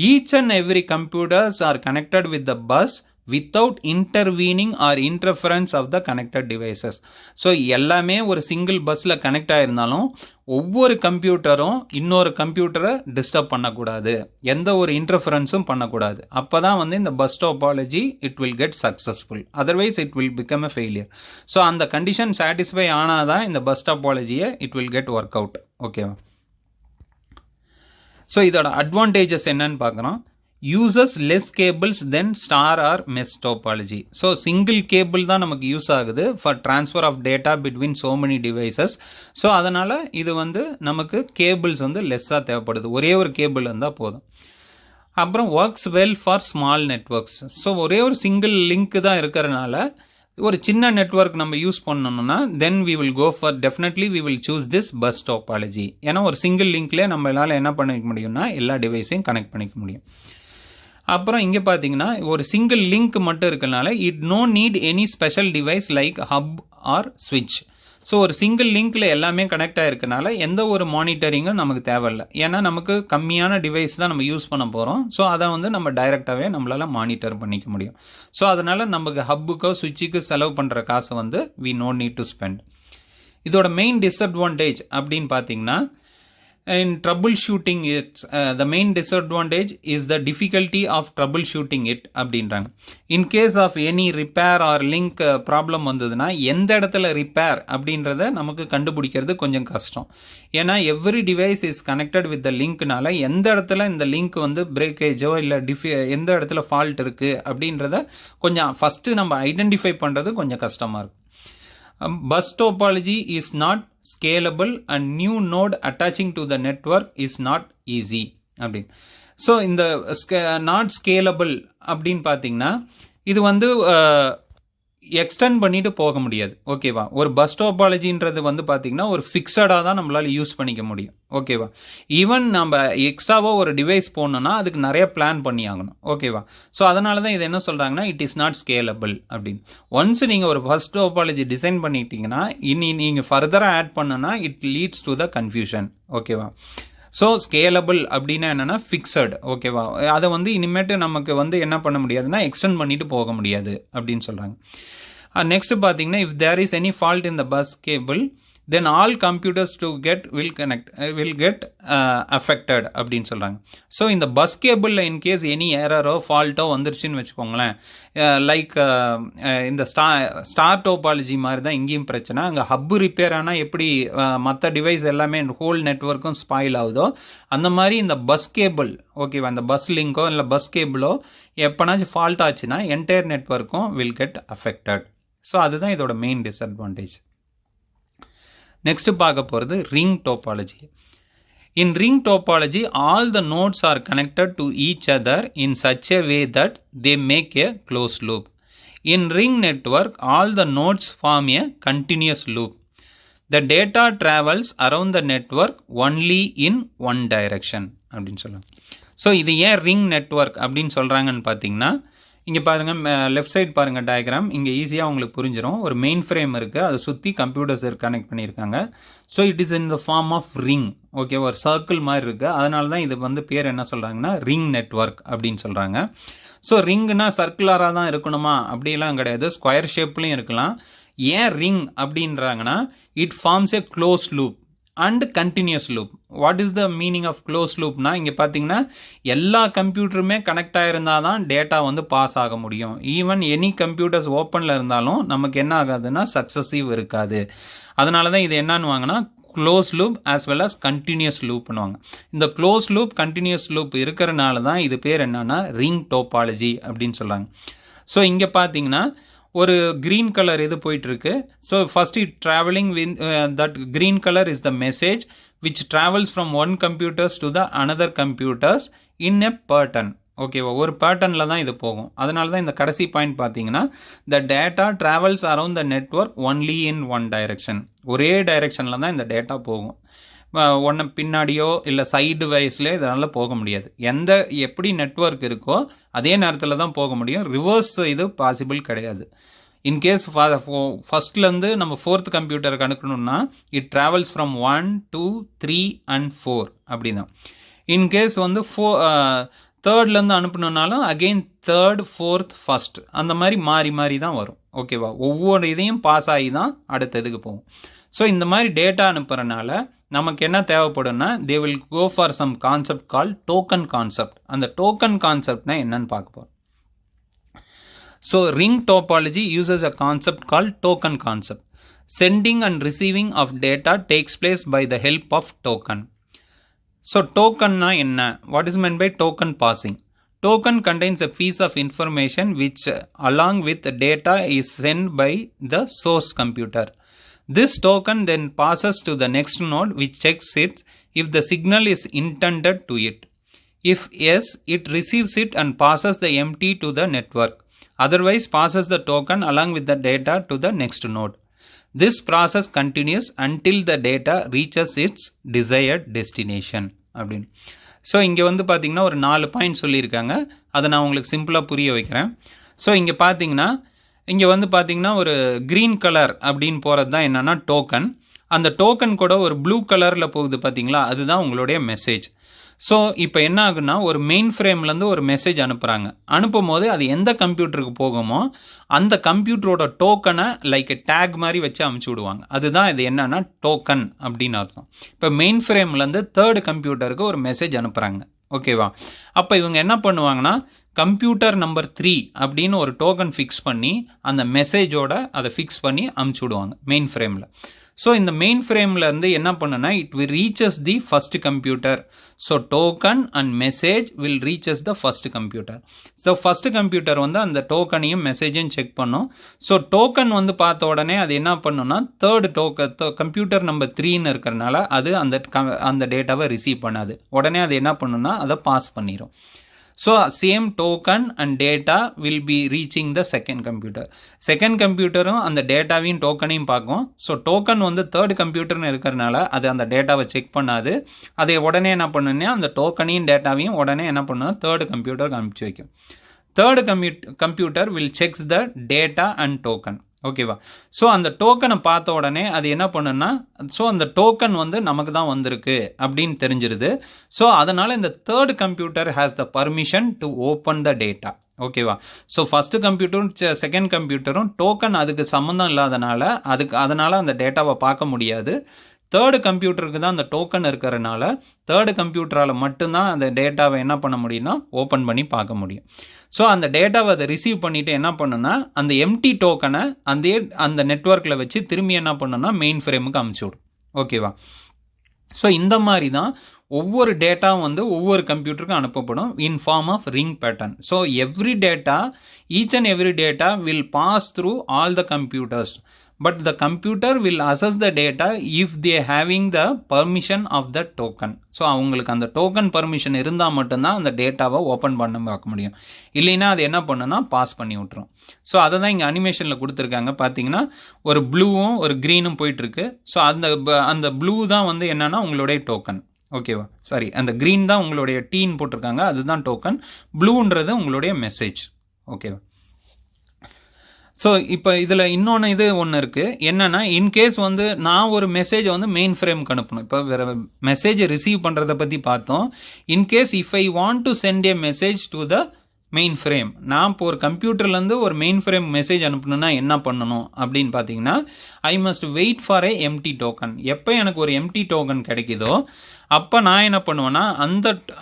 each and every computers are connected with the bus without intervening or interference of the connected devices. So எல்லாமே ஒரு single பஸ்ஸில் connect ஆகிருந்தாலும் ஒவ்வொரு கம்ப்யூட்டரும் இன்னொரு கம்ப்யூட்டரை டிஸ்டர்ப் பண்ணக்கூடாது, எந்த ஒரு இன்டர்ஃபரன்ஸும் பண்ணக்கூடாது. அப்போ தான் வந்து இந்த bus topology it will get successful, otherwise it will become a failure. So அந்த கண்டிஷன் சாட்டிஸ்ஃபை ஆனால் தான் இந்த பஸ் டோபாலஜியை it will get work out. ஓகேவா? ஸோ இதோட அட்வான்டேஜஸ் என்னன்னு பார்க்குறோம். Uses less cables then star or mesh topology. So single cable தான் நமக்கு யூஸ் ஆகுது for transfer of data between so many devices. So அதனால் இது வந்து நமக்கு கேபிள்ஸ் வந்து லெஸ்ஸாக தேவைப்படுது, ஒரே ஒரு கேபிள் இருந்தால் போதும். அப்புறம் works well for small networks. So ஒரே ஒரு சிங்கிள் லிங்க் தான் இருக்கிறனால ஒரு சின்ன நெட்வொர்க் நம்ம யூஸ் பண்ணணும்னா then we will go for definitely we will choose this bus topology. ஏன்னா ஒரு சிங்கிள் லிங்க்லேயே நம்மளால் என்ன பண்ணிக்க முடியும்னா எல்லா டிவைஸையும் கனெக்ட் பண்ணிக்க முடியும். அப்புறம் இங்கே பார்த்தீங்கன்னா ஒரு சிங்கிள் லிங்க் மட்டும் இருக்கனால it no need any special device like hub or ஸ்விட்ச். ஸோ ஒரு சிங்கிள் லிங்க்ல எல்லாமே கனெக்ட் ஆகிருக்கனால எந்த ஒரு மானிட்டரிங்கும் நமக்கு தேவையில்லை. ஏன்னா நமக்கு கம்மியான டிவைஸ் தான் நம்ம யூஸ் பண்ண போகிறோம். ஸோ அதை வந்து நம்ம டைரெக்டாகவே நம்மளால் மானிட்டர் பண்ணிக்க முடியும். ஸோ அதனால் நமக்கு ஹப்புக்கோ ஸ்விட்சுக்கு செலவு பண்ணுற காசை வந்து we no need to spend. இதோட மெயின் டிஸ்அட்வான்டேஜ் அப்படின்னு பார்த்தீங்கன்னா, in troubleshooting it, the main disadvantage is the difficulty of troubleshooting it அப்படின்றாங்க. in case of any repair or link problem வந்ததுன்னா எந்த இடத்துல ரிப்பேர் அப்படின்றத நமக்கு கண்டுபிடிக்கிறது கொஞ்சம் கஷ்டம். ஏன்னா every device is connected with the லிங்க்னால எந்த இடத்துல இந்த லிங்க் வந்து பிரேக்கேஜோ இல்லை எந்த இடத்துல ஃபால்ட் இருக்கு அப்படின்றத கொஞ்சம் ஃபர்ஸ்ட் நம்ம ஐடென்டிஃபை பண்றது கொஞ்சம் கஷ்டமா இருக்கும். Bus topology is not scalable and new node attaching to the network is not easy அப்படி. ஸோ இந்த நாட் ஸ்கேலபிள் அப்படின்னு பார்த்தீங்கன்னா இது வந்து எக்ஸ்டெண்ட் பண்ணிட்டு போக முடியாது. ஓகேவா? ஒரு பஸ் டோபாலஜின்றது வந்து பார்த்தீங்கன்னா ஒரு ஃபிக்ஸடாக தான் நம்மளால் யூஸ் பண்ணிக்க முடியும். ஓகேவா? ஈவன் நம்ம எக்ஸ்ட்ராவாக ஒரு டிவைஸ் போடணும்னா அதுக்கு நிறைய பிளான் பண்ணி ஆகணும். ஓகேவா? ஸோ அதனால தான் இது என்ன சொல்கிறாங்கன்னா இட் இஸ் நாட் ஸ்கேலபிள் அப்படின்னு. ஒன்ஸ் நீங்கள் ஒரு பஸ் டோபாலஜி டிசைன் பண்ணிட்டீங்கன்னா இனி நீங்கள் ஃபர்தராக ஆட் பண்ணனா it leads to the confusion. ஓகேவா? ஸோ ஸ்கேலபிள் அப்படின்னா என்னென்னா ஃபிக்ஸட். ஓகேவா? அதை வந்து இனிமேட்டு நமக்கு வந்து என்ன பண்ண முடியாதுன்னா எக்ஸ்டெண்ட் பண்ணிட்டு போக முடியாது அப்படின்னு சொல்கிறாங்க. நெக்ஸ்ட் பார்த்தீங்கன்னா if there is any fault in the bus cable then all computers to get will get affected அப்படின்னு சொல்கிறாங்க. ஸோ இந்த பஸ் கேபிளில் இன்கேஸ் எனி ஏரரோ ஃபால்ட்டோ வந்துருச்சுன்னு வச்சுக்கோங்களேன், லைக் இந்த ஸ்டார் டோபாலஜி மாதிரி தான் இங்கேயும் பிரச்சனை. அங்கே ஹப்பு ரிப்பேர் ஆனால் எப்படி மற்ற டிவைஸ் எல்லாமே ஹோல் நெட்வொர்க்கும் ஸ்பாயில் ஆகுதோ அந்த மாதிரி இந்த பஸ் கேபிள், ஓகேவா, இந்த பஸ் லிங்கோ இல்லை பஸ் கேபிளோ எப்போனாச்சும் ஃபால்ட் ஆச்சுன்னா என்டையர் நெட்வொர்க்கும் வில் கெட் அஃபெக்டட். ஸோ அதுதான் இதோட மெயின் டிஸ்அட்வான்டேஜ். நெக்ஸ்ட் பார்க்க போகிறது ring topology. In ring topology, all the nodes are connected to each other in such a way that they make a closed loop. In ring network, all the nodes form a continuous loop. the data travels around the network only in one direction அப்படின்னு சொல்லலாம். So இது ஏன் ring network அப்படின்னு சொல்கிறாங்கன்னு பார்த்தீங்கன்னா, இங்கே பாருங்கள், left side பாருங்கள் டயக்ராம். இங்கே ஈஸியாக உங்களுக்கு புரிஞ்சிடும். ஒரு மெயின் ஃப்ரேம் இருக்குது, அதை சுற்றி கம்ப்யூட்டர்ஸ் கனெக்ட் பண்ணியிருக்காங்க. So it is in the form of ring. Okay, ஒரு சர்க்கிள் மாதிரி இருக்குது. அதனால தான் இது வந்து பேர் என்ன சொல்கிறாங்கன்னா ரிங் நெட்வொர்க் அப்படின்னு சொல்கிறாங்க. ஸோ ரிங்குனா சர்க்குலராக தான் இருக்கணுமா அப்படிலாம் கிடையாது, ஸ்கொயர் ஷேப்லையும் இருக்கலாம். ஏன் ரிங் அப்படின்றாங்கன்னா, it forms a close loop and continuous loop. What is the meaning of close லூப்னா, இங்கே பார்த்தீங்கன்னா எல்லா கம்ப்யூட்டருமே கனெக்ட் ஆகிருந்தால் தான் டேட்டா வந்து பாஸ் ஆக முடியும். ஈவன் எனி கம்ப்யூட்டர்ஸ் ஓப்பனில் இருந்தாலும் நமக்கு என்ன ஆகாதுன்னா சக்ஸஸிவ் இருக்காது. அதனால தான் இது என்னன்னு வாங்கினா close loop as well as continuous லூப்னுவாங்க. இந்த க்ளோஸ் லூப் கண்டினியூஸ் லூப் இருக்கிறனால தான் இது பேர் என்னன்னா ரிங் டோபாலஜி அப்படின்னு சொல்கிறாங்க. ஸோ இங்கே பார்த்தீங்கன்னா ஒரு கிரீன் கலர் இது போயிட்டு இருக்கு. So first it travelling with that green colour is the message which travels from one computers to the another computers in a pattern. ஓகேவா, ஒரு பேட்டர்னில் தான் இது போகும். அதனால தான் இந்த கடைசி பாயிண்ட் பார்த்தீங்கன்னா, the data travels around the network only in one direction. ஒரே டைரக்ஷனில் தான் இந்த டேட்டா போகும். ஒன்று பின்னாடியோ இல்லை சைடு வைஸ்லேயோ இதனால் போக முடியாது. எப்படி நெட்வொர்க் இருக்கோ அதே நேரத்தில் தான் போக முடியும். ரிவர்ஸ் இது பாசிபிள் கிடையாது. இன்கேஸ் ஃபஸ்ட்லேருந்து நம்ம 4th கம்ப்யூட்டருக்கு அனுப்பணும்னா it travels from 1, 2, 3 and 4 அப்படி தான். இன்கேஸ் வந்து 3rdலேருந்து அனுப்பணுன்னாலும் அகெயின் 3rd, 4th, 1st அந்த மாதிரி மாறி மாறி தான் வரும். ஓகேவா, ஒவ்வொரு இதையும் பாஸ் ஆகி தான் அடுத்த இதுக்கு போகும். ஸோ இந்த மாதிரி டேட்டா அனுப்புறதுனால நமக்கு என்ன தேவைப்படும்னா, they will go for some concept call token concept. அந்த டோக்கன் கான்செப்ட்னா என்னன்னு பார்க்க போகிறோம். So ring topology uses a concept call token concept. Sending and receiving of data takes place by the help of token. So டோக்கன்னா என்ன? What is meant by token passing? Token contains a piece of information which along with the data is sent by the source computer. This token then passes to the next node which checks it if the signal is intended to it. If yes, it receives it and passes the empty to the network. Otherwise passes the token along with the data to the next node. This process continues until the data reaches its desired destination. அப்படின்னு. So இங்கே வந்து பார்த்தீங்கன்னா ஒரு 4 point சொல்லியிருக்காங்க. அதை நான் உங்களுக்கு சிம்பிளாக புரிய வைக்கிறேன். ஸோ இங்கே பார்த்தீங்கன்னா இங்கே வந்து பார்த்தீங்கன்னா ஒரு க்ரீன் கலர் அப்படின்னு போகிறது தான் என்னென்னா டோக்கன். அந்த டோக்கன் கூட ஒரு ப்ளூ கலரில் போகுது பார்த்தீங்களா, அதுதான் உங்களுடைய மெசேஜ். ஸோ இப்போ என்ன ஆகுன்னா, ஒரு மெயின் ஃப்ரேம்லேருந்து ஒரு மெசேஜ் அனுப்புகிறாங்க. அனுப்பும் போது அது எந்த கம்ப்யூட்டருக்கு போகுமோ அந்த கம்ப்யூட்டரோட டோக்கனை லைக் டேக் மாதிரி வச்சு அமுச்சு விடுவாங்க. அதுதான் இது என்னன்னா டோக்கன் அப்படின்னு அர்த்தம். இப்போ மெயின் ஃப்ரேம்லேருந்து 3rd கம்ப்யூட்டருக்கு ஒரு மெசேஜ் அனுப்புகிறாங்க. ஓகேவா, அப்போ இவங்க என்ன பண்ணுவாங்கன்னா, கம்ப்யூட்டர் நம்பர் 3 அப்படின்னு ஒரு டோக்கன் ஃபிக்ஸ் பண்ணி அந்த மெசேஜோட அதை ஃபிக்ஸ் பண்ணி அமுச்சு விடுவாங்க மெயின் ஃப்ரேமில். ஸோ இந்த மெயின் ஃப்ரேம்லேருந்து என்ன பண்ணுன்னா, it will reaches the first computer. So token and message will reaches the first computer. So first computer வந்து அந்த டோக்கனையும் மெசேஜையும் செக் பண்ணும். ஸோ டோக்கன் வந்து பார்த்த உடனே அது என்ன பண்ணுன்னா, 3rd கம்ப்யூட்டர் நம்பர் 3ன்னு இருக்கிறனால அது அந்த டேட்டாவை ரிசீவ் பண்ணாது. உடனே அது என்ன பண்ணுன்னா அதை பாஸ் பண்ணிடும். So same token and data will be reaching the second computer. Second computerம் அந்த டேட்டாவையும் டோக்கனையும் பார்க்கும். ஸோ டோக்கன் வந்து 3rd கம்ப்யூட்டர்னு இருக்கிறனால அது அந்த டேட்டாவை செக் பண்ணாது. அதை உடனே என்ன பண்ணுன்னா, அந்த டோக்கனையும் டேட்டாவையும் உடனே என்ன பண்ணுன்னா 3rd கம்ப்யூட்டருக்கு அனுப்பிச்சு வைக்கும். 3rd computer will checks the data and token. ஓகேவா, ஸோ அந்த டோக்கனை பார்த்த உடனே அது என்ன பண்ணுன்னா, ஸோ அந்த டோக்கன் வந்து நமக்கு தான் வந்திருக்கு அப்படின்னு தெரிஞ்சிருது. ஸோ அதனால் இந்த 3rd computer has the permission to open the data. ஓகேவா, ஸோ ஃபஸ்ட்டு கம்ப்யூட்டரும் செகண்ட் கம்ப்யூட்டரும் டோக்கன் அதுக்கு சம்மந்தம் இல்லாதனால அதனால் அந்த டேட்டாவை பார்க்க முடியாது. 3rd கம்ப்யூட்டருக்கு தான் அந்த டோக்கன் இருக்கிறதுனால 3rd கம்ப்யூட்டரால் மட்டும்தான் அந்த டேட்டாவை என்ன பண்ண முடியும்னா ஓப்பன் பண்ணி பார்க்க முடியும். ஸோ அந்த டேட்டாவை அதை ரிசீவ் பண்ணிவிட்டு என்ன பண்ணுன்னா, அந்த எம்டி டோக்கனை அந்த நெட்வொர்க்கில் வச்சு திரும்பி என்ன பண்ணுன்னா மெயின் ஃப்ரேமுக்கு அமுச்சு விடும். ஓகேவா, ஸோ இந்த மாதிரி தான் ஒவ்வொரு டேட்டாவும் வந்து ஒவ்வொரு கம்ப்யூட்டருக்கும் அனுப்பப்படும் in form of ring pattern. So each and every data will pass through all the computers but the computer will assess the data if they having the permission of the token. So அவங்களுக்கு அந்த token permission இருந்தால் மட்டும்தான் அந்த டேட்டாவை open பண்ண பார்க்க முடியும். இல்லைன்னா அது என்ன பண்ணுன்னா பாஸ் பண்ணி விட்டுரும். ஸோ அதை தான் இங்கே அனிமேஷனில் கொடுத்துருக்காங்க. பார்த்தீங்கன்னா ஒரு ப்ளூவும் ஒரு க்ரீனும் போயிட்டுருக்கு. ஸோ அந்த ப்ளூ தான் வந்து என்னன்னா உங்களுடைய டோக்கன். ஓகேவா, சாரி, அந்த க்ரீன் தான் உங்களுடைய டீன் போட்டிருக்காங்க, அதுதான் டோக்கன். ப்ளூன்றது உங்களுடைய மெசேஜ். ஓகேவா. ஸோ இப்போ இதில் இன்னொன்று இது ஒன்று இருக்குது. என்னென்னா, இன்கேஸ் வந்து நான் ஒரு மெசேஜை வந்து மெயின் ஃப்ரேம்க்கு அனுப்பணும். இப்போ வேறு மெசேஜை ரிசீவ் பண்ணுறதை பற்றி பார்த்தோம். In case if I want to send a message to the main frame, நான் இப்போ ஒரு கம்ப்யூட்டர்லேருந்து ஒரு மெயின் ஃப்ரேம் மெசேஜ் அனுப்பணுன்னா என்ன பண்ணணும் அப்படின்னு பார்த்தீங்கன்னா, I must wait for a empty token. எப்போ எனக்கு ஒரு எம்டி டோக்கன் கிடைக்குதோ அப்போ நான் என்ன பண்ணுவேன்னா,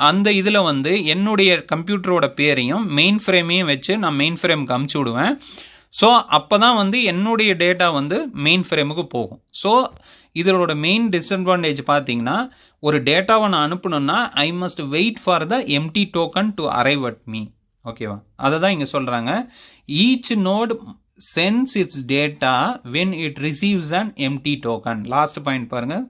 அந்த இதில் வந்து என்னுடைய கம்ப்யூட்டரோட பேரையும் மெயின் ஃப்ரேமையும் வச்சு நான் மெயின் ஃப்ரேமுக்கு அமுச்சு விடுவேன். ஸோ அப்போ தான் வந்து என்னுடைய டேட்டா வந்து மெயின் ஃப்ரேமுக்கு போகும். ஸோ இதோட மெயின் டிஸ்அட்வான்டேஜ் பார்த்தீங்கன்னா, ஒரு டேட்டாவை நான் அனுப்பணுன்னா I must wait for the empty token to arrive at me. ஓகேவா, அதை தான் இங்கே சொல்கிறாங்க. Each node sends its data when it receives an empty token. Last point பாருங்கள்,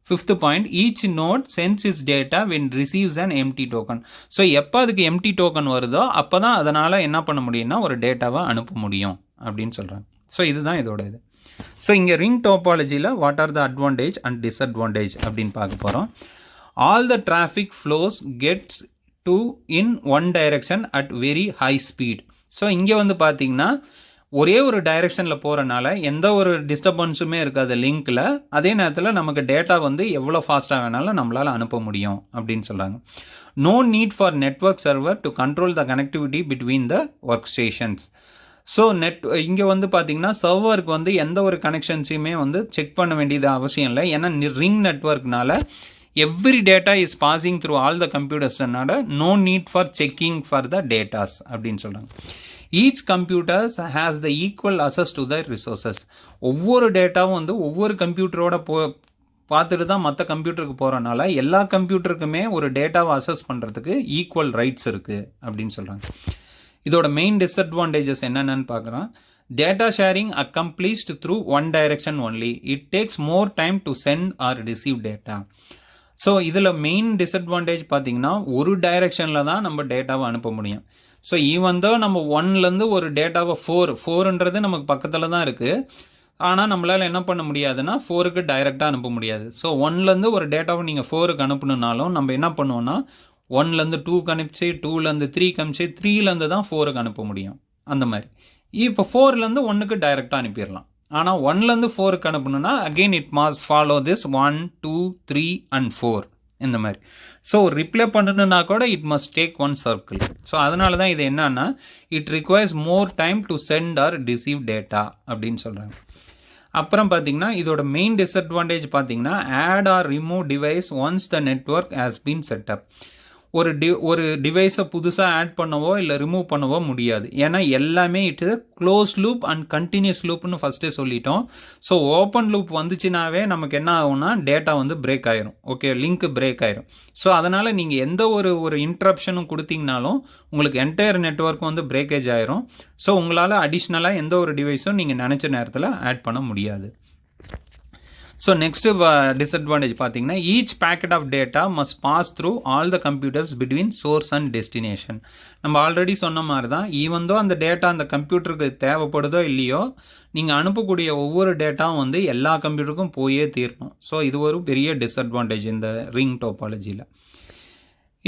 5th point, each node sends its data when receives an empty token. So எப்போ அதுக்கு empty token வருதோ அப்போ தான் அதனால் என்ன பண்ண முடியும்னா ஒரு டேட்டாவை அனுப்ப முடியும் அப்படின்னு சொல்கிறாங்க. ஸோ இதுதான் இதோட இது. ஸோ இங்கே ரிங் டோபாலஜியில் what are the advantage and disadvantage அப்படின்னு பார்க்க போகிறோம். All the traffic flows gets to in one direction at very high speed. So இங்கே வந்து பார்த்தீங்கன்னா ஒரே ஒரு டைரெக்ஷனில் போகிறனால எந்த ஒரு டிஸ்டர்பன்ஸுமே இருக்காது லிங்க்கில். அதே நேரத்தில் நமக்கு டேட்டா வந்து எவ்வளோ ஃபாஸ்ட்டாக வேணாலும் நம்மளால் அனுப்ப முடியும் அப்படின்னு சொல்கிறாங்க. No need for network server to control the connectivity between the work stations. So இங்கே வந்து பார்த்தீங்கன்னா சர்வருக்கு வந்து எந்த ஒரு கனெக்ஷன்ஸையுமே வந்து செக் பண்ண வேண்டியது அவசியம் இல்லை. ஏன்னா ரிங் நெட்வொர்க்னால every data is passing through all the கம்ப்யூட்டர்ஸ்னால no need for checking for the datas அப்படின்னு சொல்கிறாங்க. Each computers has the equal access to the resources. ஒவ்வொரு டேட்டாவும் வந்து ஒவ்வொரு கம்ப்யூட்டரோட பார்த்துட்டு தான் மற்ற கம்ப்யூட்டருக்கு போகிறனால எல்லா கம்ப்யூட்டருக்குமே ஒரு டேட்டாவை அசஸ் பண்ணுறதுக்கு ஈக்குவல் ரைட்ஸ் இருக்குது அப்படின்னு சொல்கிறாங்க. இதோட மெயின் டிஸ்அட்வான்டேஜஸ் என்னென்னு பார்க்குறோம். Data sharing accomplished through one direction only. It takes more time to send or receive data. So இதில் மெயின் டிஸ்அட்வான்டேஜ் பார்த்தீங்கன்னா ஒரு டைரக்ஷனில் தான் நம்ம டேட்டாவை அனுப்ப முடியும். ஸோ ஈவன் தான் நம்ம 1லேருந்து ஒரு டேட்டாவை 4ன்றது நமக்கு பக்கத்தில் தான் இருக்குது. ஆனால் நம்மளால் என்ன பண்ண முடியாதுன்னா 4க்கு டைரெக்டாக அனுப்ப முடியாது. ஸோ 1லேருந்து ஒரு டேட்டாவை நீங்கள் 4க்கு அனுப்பணுன்னாலும் நம்ம என்ன பண்ணுவோம்னா 1லேருந்து 2க்கு அனுப்பிச்சு 2லேருந்து 3க்கு அனுப்பிச்சு 3லேருந்து தான் 4க்கு அனுப்ப முடியும். அந்த மாதிரி இப்போ 4லேருந்து 1க்கு டைரெக்டாக அனுப்பிடலாம். ஆனால் 1லேருந்து 4க்கு அனுப்பணும்னா again it must follow this 1, 2, 3 and 4 இந்த மாதிரி. ஸோ ரிப்ளை பண்ணணுன்னா கூட it must take one circle. So அதனால தான் இது என்னன்னா it requires more time to send or receive data அப்படின்னு சொல்கிறாங்க. அப்புறம் பார்த்தீங்கன்னா இதோட மெயின் டிஸ்அட்வான்டேஜ் பார்த்தீங்கன்னா add or remove device once the network has been setup. ஒரு டிவைஸை புதுசாக ஆட் பண்ணவோ இல்லை ரிமூவ் பண்ணவோ முடியாது. ஏன்னா எல்லாமே it's close loop and continuous லூப்னு ஃபஸ்ட்டே சொல்லிட்டோம். ஸோ ஓப்பன் லூப் வந்துச்சுனாவே நமக்கு என்ன ஆகும்னா டேட்டா வந்து பிரேக் ஆயிரும். ஓகே, லிங்க் பிரேக் ஆயிரும். ஸோ அதனால் நீங்கள் எந்த ஒரு இன்ட்ரப்ஷனும் கொடுத்தீங்கனாலும் உங்களுக்கு என்டையர் நெட்வொர்க் வந்து பிரேக்கேஜ் ஆயிரும். ஸோ உங்களால் அடிஷ்னலாக எந்த ஒரு டிவைஸும் நீங்கள் நினச்ச நேரத்தில் ஆட் பண்ண முடியாது. ஸோ நெக்ஸ்ட்டு டிஸ்அட்வான்டேஜ் பார்த்தீங்கன்னா each packet of data must pass through all the computers between source and destination. நம்ம ஆல்ரெடி சொன்ன மாதிரி தான் ஈவந்தோ அந்த டேட்டா அந்த கம்ப்யூட்டருக்கு தேவைப்படுதோ இல்லையோ நீங்கள் அனுப்பக்கூடிய ஒவ்வொரு டேட்டாவும் வந்து எல்லா கம்ப்யூட்டருக்கும் போயே தீரணும். ஸோ இது ஒரு பெரிய டிஸ்அட்வான்டேஜ் இந்த ரிங் டோபாலஜியில்.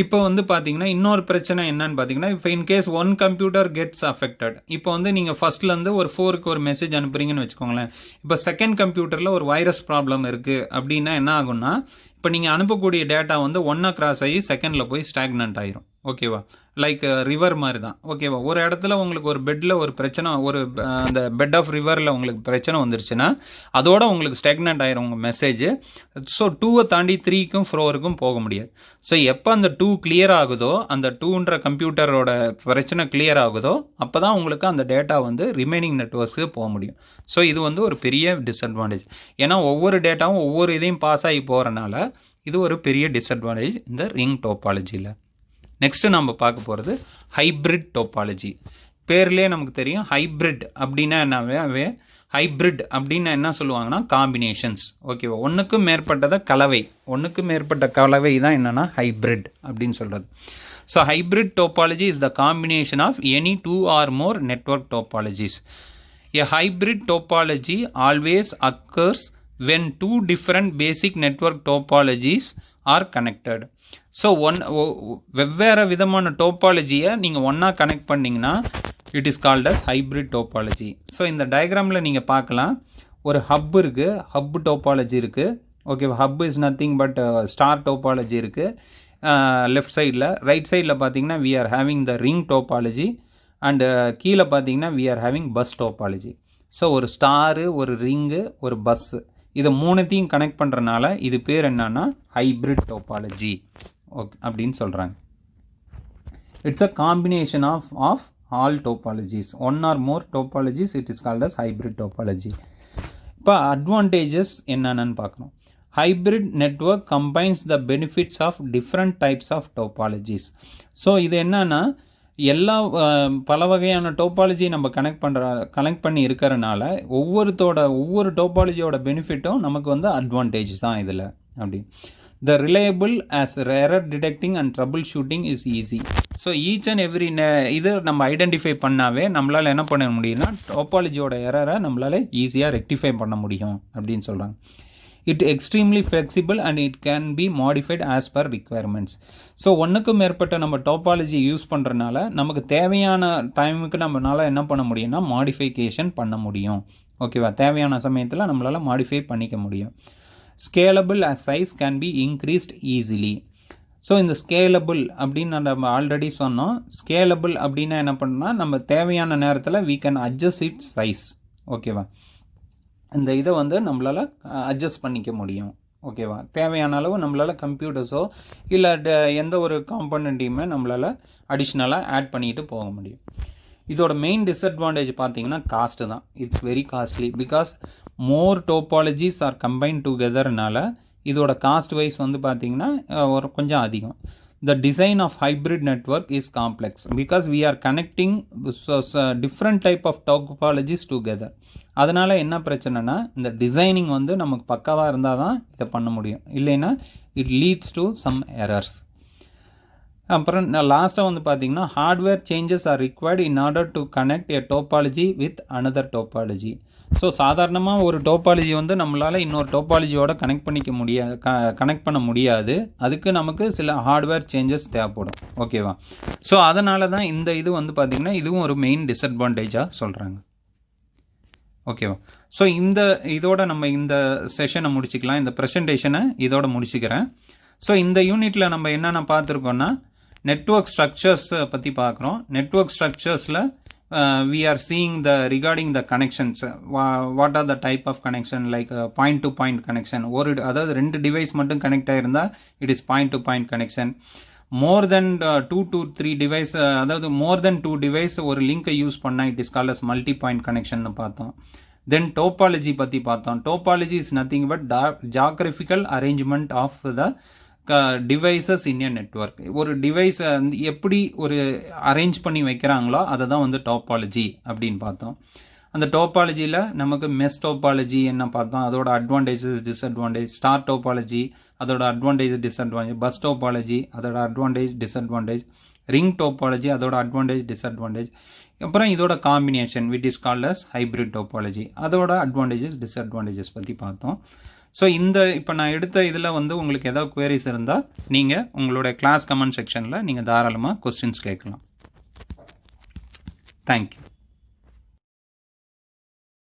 இப்போ வந்து பார்த்தீங்கன்னா இன்னொரு பிரச்சனை என்னன்னு பார்த்தீங்கன்னா இப்போ in case one computer gets affected. இப்போ வந்து நீங்கள் ஃபர்ஸ்ட்லேருந்து ஒரு 4க்கு ஒரு மெசேஜ் அனுப்புறீங்கன்னு வச்சுக்கோங்களேன். இப்போ செகண்ட் கம்ப்யூட்டரில் ஒரு வைரஸ் ப்ராப்ளம் இருக்குது அப்படின்னா என்ன ஆகும்னா இப்போ நீங்கள் அனுப்பக்கூடிய டேட்டா வந்து 1 கிராஸ் ஆகி செகண்டில் போய் ஸ்டாக்னன்ட் ஆயிரும். ஓகேவா, லைக் ரிவர் மாதிரி தான். ஓகேவா, ஒரு இடத்துல உங்களுக்கு ஒரு பெட்டில் ஒரு பிரச்சனை, அந்த பெட் ஆஃப் ரிவரில் உங்களுக்கு பிரச்சனை வந்துருச்சுன்னா அதோட உங்களுக்கு ஸ்டாக்னன்ட் ஆயிரும் உங்கள் மெசேஜ். ஸோ 2வை தாண்டி 3க்கும் 4க்கும் போக முடியாது. ஸோ எப்போ அந்த 2 கிளியர் ஆகுதோ, அந்த 2ன்ற கம்ப்யூட்டரோட பிரச்சனை கிளியர் ஆகுதோ அப்போ தான் உங்களுக்கு அந்த டேட்டா வந்து ரிமைனிங் நெட்வொர்க்கு போக முடியும். ஸோ இது வந்து ஒரு பெரிய டிஸ்அட்வான்டேஜ். ஏன்னா ஒவ்வொரு டேட்டாவும் ஒவ்வொரு இதையும் பாஸ் ஆகி போகிறனால இது ஒரு பெரிய டிஸ்அட்வான்டேஜ் இந்த ரிங் டோபாலஜியில். நெக்ஸ்ட்டு நம்ம பார்க்க போகிறது ஹைப்ரிட் டோபாலஜி. பேர்லேயே நமக்கு தெரியும் ஹைப்ரிட் அப்படின்னா என்னவே ஹைப்ரிட் அப்படின்னு என்ன சொல்லுவாங்கன்னா காம்பினேஷன்ஸ். ஓகேவா, ஒன்றுக்கும் மேற்பட்டத கலவை, ஒன்றுக்கும் மேற்பட்ட கலவை தான் என்னென்னா ஹைப்ரிட் அப்படின்னு சொல்கிறது. So hybrid topology is the combination of any 2 or more network topologies. A hybrid topology always occurs when 2 different basic network topologies are connected. So வெவ்வேறு விதமான டோபாலஜியை நீங்கள் ஒன்றா கனெக்ட் பண்ணிங்கன்னா it is called as hybrid topology. So இந்த டயக்ராமில் நீங்கள் பார்க்கலாம், ஒரு ஹப் இருக்குது, ஹப் டோபாலஜி இருக்குது. ஓகேவா, hub is nothing but star topology இருக்குது லெஃப்ட் சைடில். ரைட் சைடில் பார்த்தீங்கன்னா we are having the ring topology and கீழே பார்த்தீங்கன்னா we are having bus topology. So ஒரு ஸ்டாரு, ஒரு ரிங்கு, ஒரு பஸ்ஸு, இதை மூணுத்தையும் கனெக்ட் பண்ணுறனால இது பேர் என்னன்னா ஹைப்ரிட் டோபாலஜி ஓகே அப்படின்னு சொல்கிறாங்க. It's a combination of all topologies, one or more topologies, it is called as hybrid topology. இப்போ அட்வான்டேஜஸ் என்னென்னு பார்க்கணும். Hybrid network combines the benefits of different types of topologies. So இது என்னன்னா எல்லா பல வகையான டோபாலஜி நம்ம கனெக்ட் பண்ணி இருக்கிறனால ஒவ்வொரு டோபாலஜியோட பெனிஃபிட்டும் நமக்கு வந்து அட்வான்டேஜ் தான் இதில் அப்படி. The reliable as error detecting and troubleshooting is easy. So each and every இது நம்ம ஐடென்டிஃபை பண்ணாவே நம்மளால் என்ன பண்ண முடியும்னா டோபாலஜியோட எரரை நம்மளால் ஈஸியாக ரெக்டிஃபை பண்ண முடியும் அப்படின்னு சொல்கிறாங்க. It extremely flexible and it can be modified as per requirements. So ஒன்றுக்கும் மேற்பட்ட நம்ம டோபாலஜி யூஸ் பண்ணுறதுனால நமக்கு தேவையான டைமுக்கு நம்மளால் என்ன பண்ண முடியும்னா மாடிஃபிகேஷன் பண்ண முடியும். ஓகேவா, தேவையான சமயத்தில் நம்மளால் மாடிஃபை பண்ணிக்க முடியும். Scalable as size can be increased easily. So இந்த ஸ்கேலபிள் அப்படின்னு நம்ம ஆல்ரெடி சொன்னோம். ஸ்கேலபிள் அப்படின்னா என்ன பண்ணால் நம்ம தேவையான நேரத்தில் we can adjust its size. ஓகேவா, இந்த இதை வந்து நம்மளால் அட்ஜஸ்ட் பண்ணிக்க முடியும். ஓகேவா, தேவையான அளவு நம்மளால் கம்ப்யூட்டர்ஸோ இல்லை எந்த ஒரு காம்பனண்ட்டையுமே நம்மளால் அடிஷ்னலாக ஆட் பண்ணிட்டு போக முடியும். இதோட மெயின் டிஸ்அட்வான்டேஜ் பார்த்தீங்கன்னா காஸ்ட்டு தான். It's very costly because more topologies are combine டுகெதர்னால இதோட காஸ்ட் வைஸ் வந்து பார்த்தீங்கன்னா ஒரு கொஞ்சம் அதிகம். The design of hybrid network is complex because we are connecting different type of topologies together. அதனால் என்ன பிரச்சனைனா இந்த டிசைனிங் வந்து நமக்கு பக்காவாக இருந்தால் தான் இதை பண்ண முடியும், இல்லைன்னா it leads to some errors. அப்புறம் லாஸ்ட்டாக வந்து பார்த்தீங்கன்னா hardware changes are required in order to connect a topology with another topology. So சாதாரணமாக ஒரு டோபாலஜி வந்து நம்மளால் இன்னொரு டோபாலஜியோட கனெக்ட் பண்ண முடியாது. அதுக்கு நமக்கு சில ஹார்ட்வேர் சேஞ்சஸ் தேவைப்படும். ஓகேவா, ஸோ அதனால தான் இந்த இது வந்து பார்த்திங்கன்னா இதுவும் ஒரு மெயின் டிஸ்அட்வான்டேஜாக சொல்கிறாங்க. ஓகேவா, ஸோ இதோட நம்ம இந்த செஷனை முடிச்சுக்கலாம். இந்த ப்ரெசன்டேஷனை இதோட முடிச்சுக்கிறேன். ஸோ இந்த யூனிட்டில் நம்ம என்னென்ன பார்த்துருக்கோன்னா நெட்வொர்க் ஸ்ட்ரக்சர்ஸ் பற்றி பார்க்குறோம். நெட்வொர்க் ஸ்ட்ரக்சர்ஸில் we are seeing regarding the connections, what are the type of connection like point to point connection. அதாவது 2 டிவைஸ் மட்டும் கனெக்ட் ஆயிருந்தா it is point to point connection. More then 2 to 3 device, அதாவது more then 2 device ஒரு லிங்கை use பண்ணால் it is called as multi point connection பார்த்தோம். Then topology பற்றி பார்த்தோம். Topology is nothing but geographical arrangement of the devices in a network. ஒரு device எப்படி ஒரு அரேஞ்ச் பண்ணி வைக்கிறாங்களோ அதை தான் வந்து டோபாலஜி அப்படின்னு பார்த்தோம். அந்த டோபாலஜியில் நமக்கு மெஸ் டோபாலஜி என்ன பார்த்தோம், அதோட அட்வான்டேஜஸ் டிஸ்அட்வான்டேஜ். ஸ்டார் டோபாலஜி அதோட அட்வான்டேஜ் டிஸ்அட்வான்டேஜ். பஸ் டோபாலஜி அதோட அட்வான்டேஜ் டிஸ்அட்வான்டேஜ். ரிங் டோபாலஜி அதோட அட்வான்டேஜ் டிஸ்அட்வான்டேஜ். அப்புறம் இதோட combination which is called as hybrid topology, அதோட அட்வான்டேஜஸ் டிஸ்அட்வான்டேஜஸ் பற்றி பார்த்தோம். ஸோ இப்போ நான் எடுத்த இதில் வந்து உங்களுக்கு ஏதாவது குவரிஸ் இருந்தால் நீங்கள் உங்களுடைய கிளாஸ் கமெண்ட் செக்ஷனில் நீங்கள் தாராளமாக கொஸ்டின்ஸ் கேட்கலாம். தேங்க்யூ.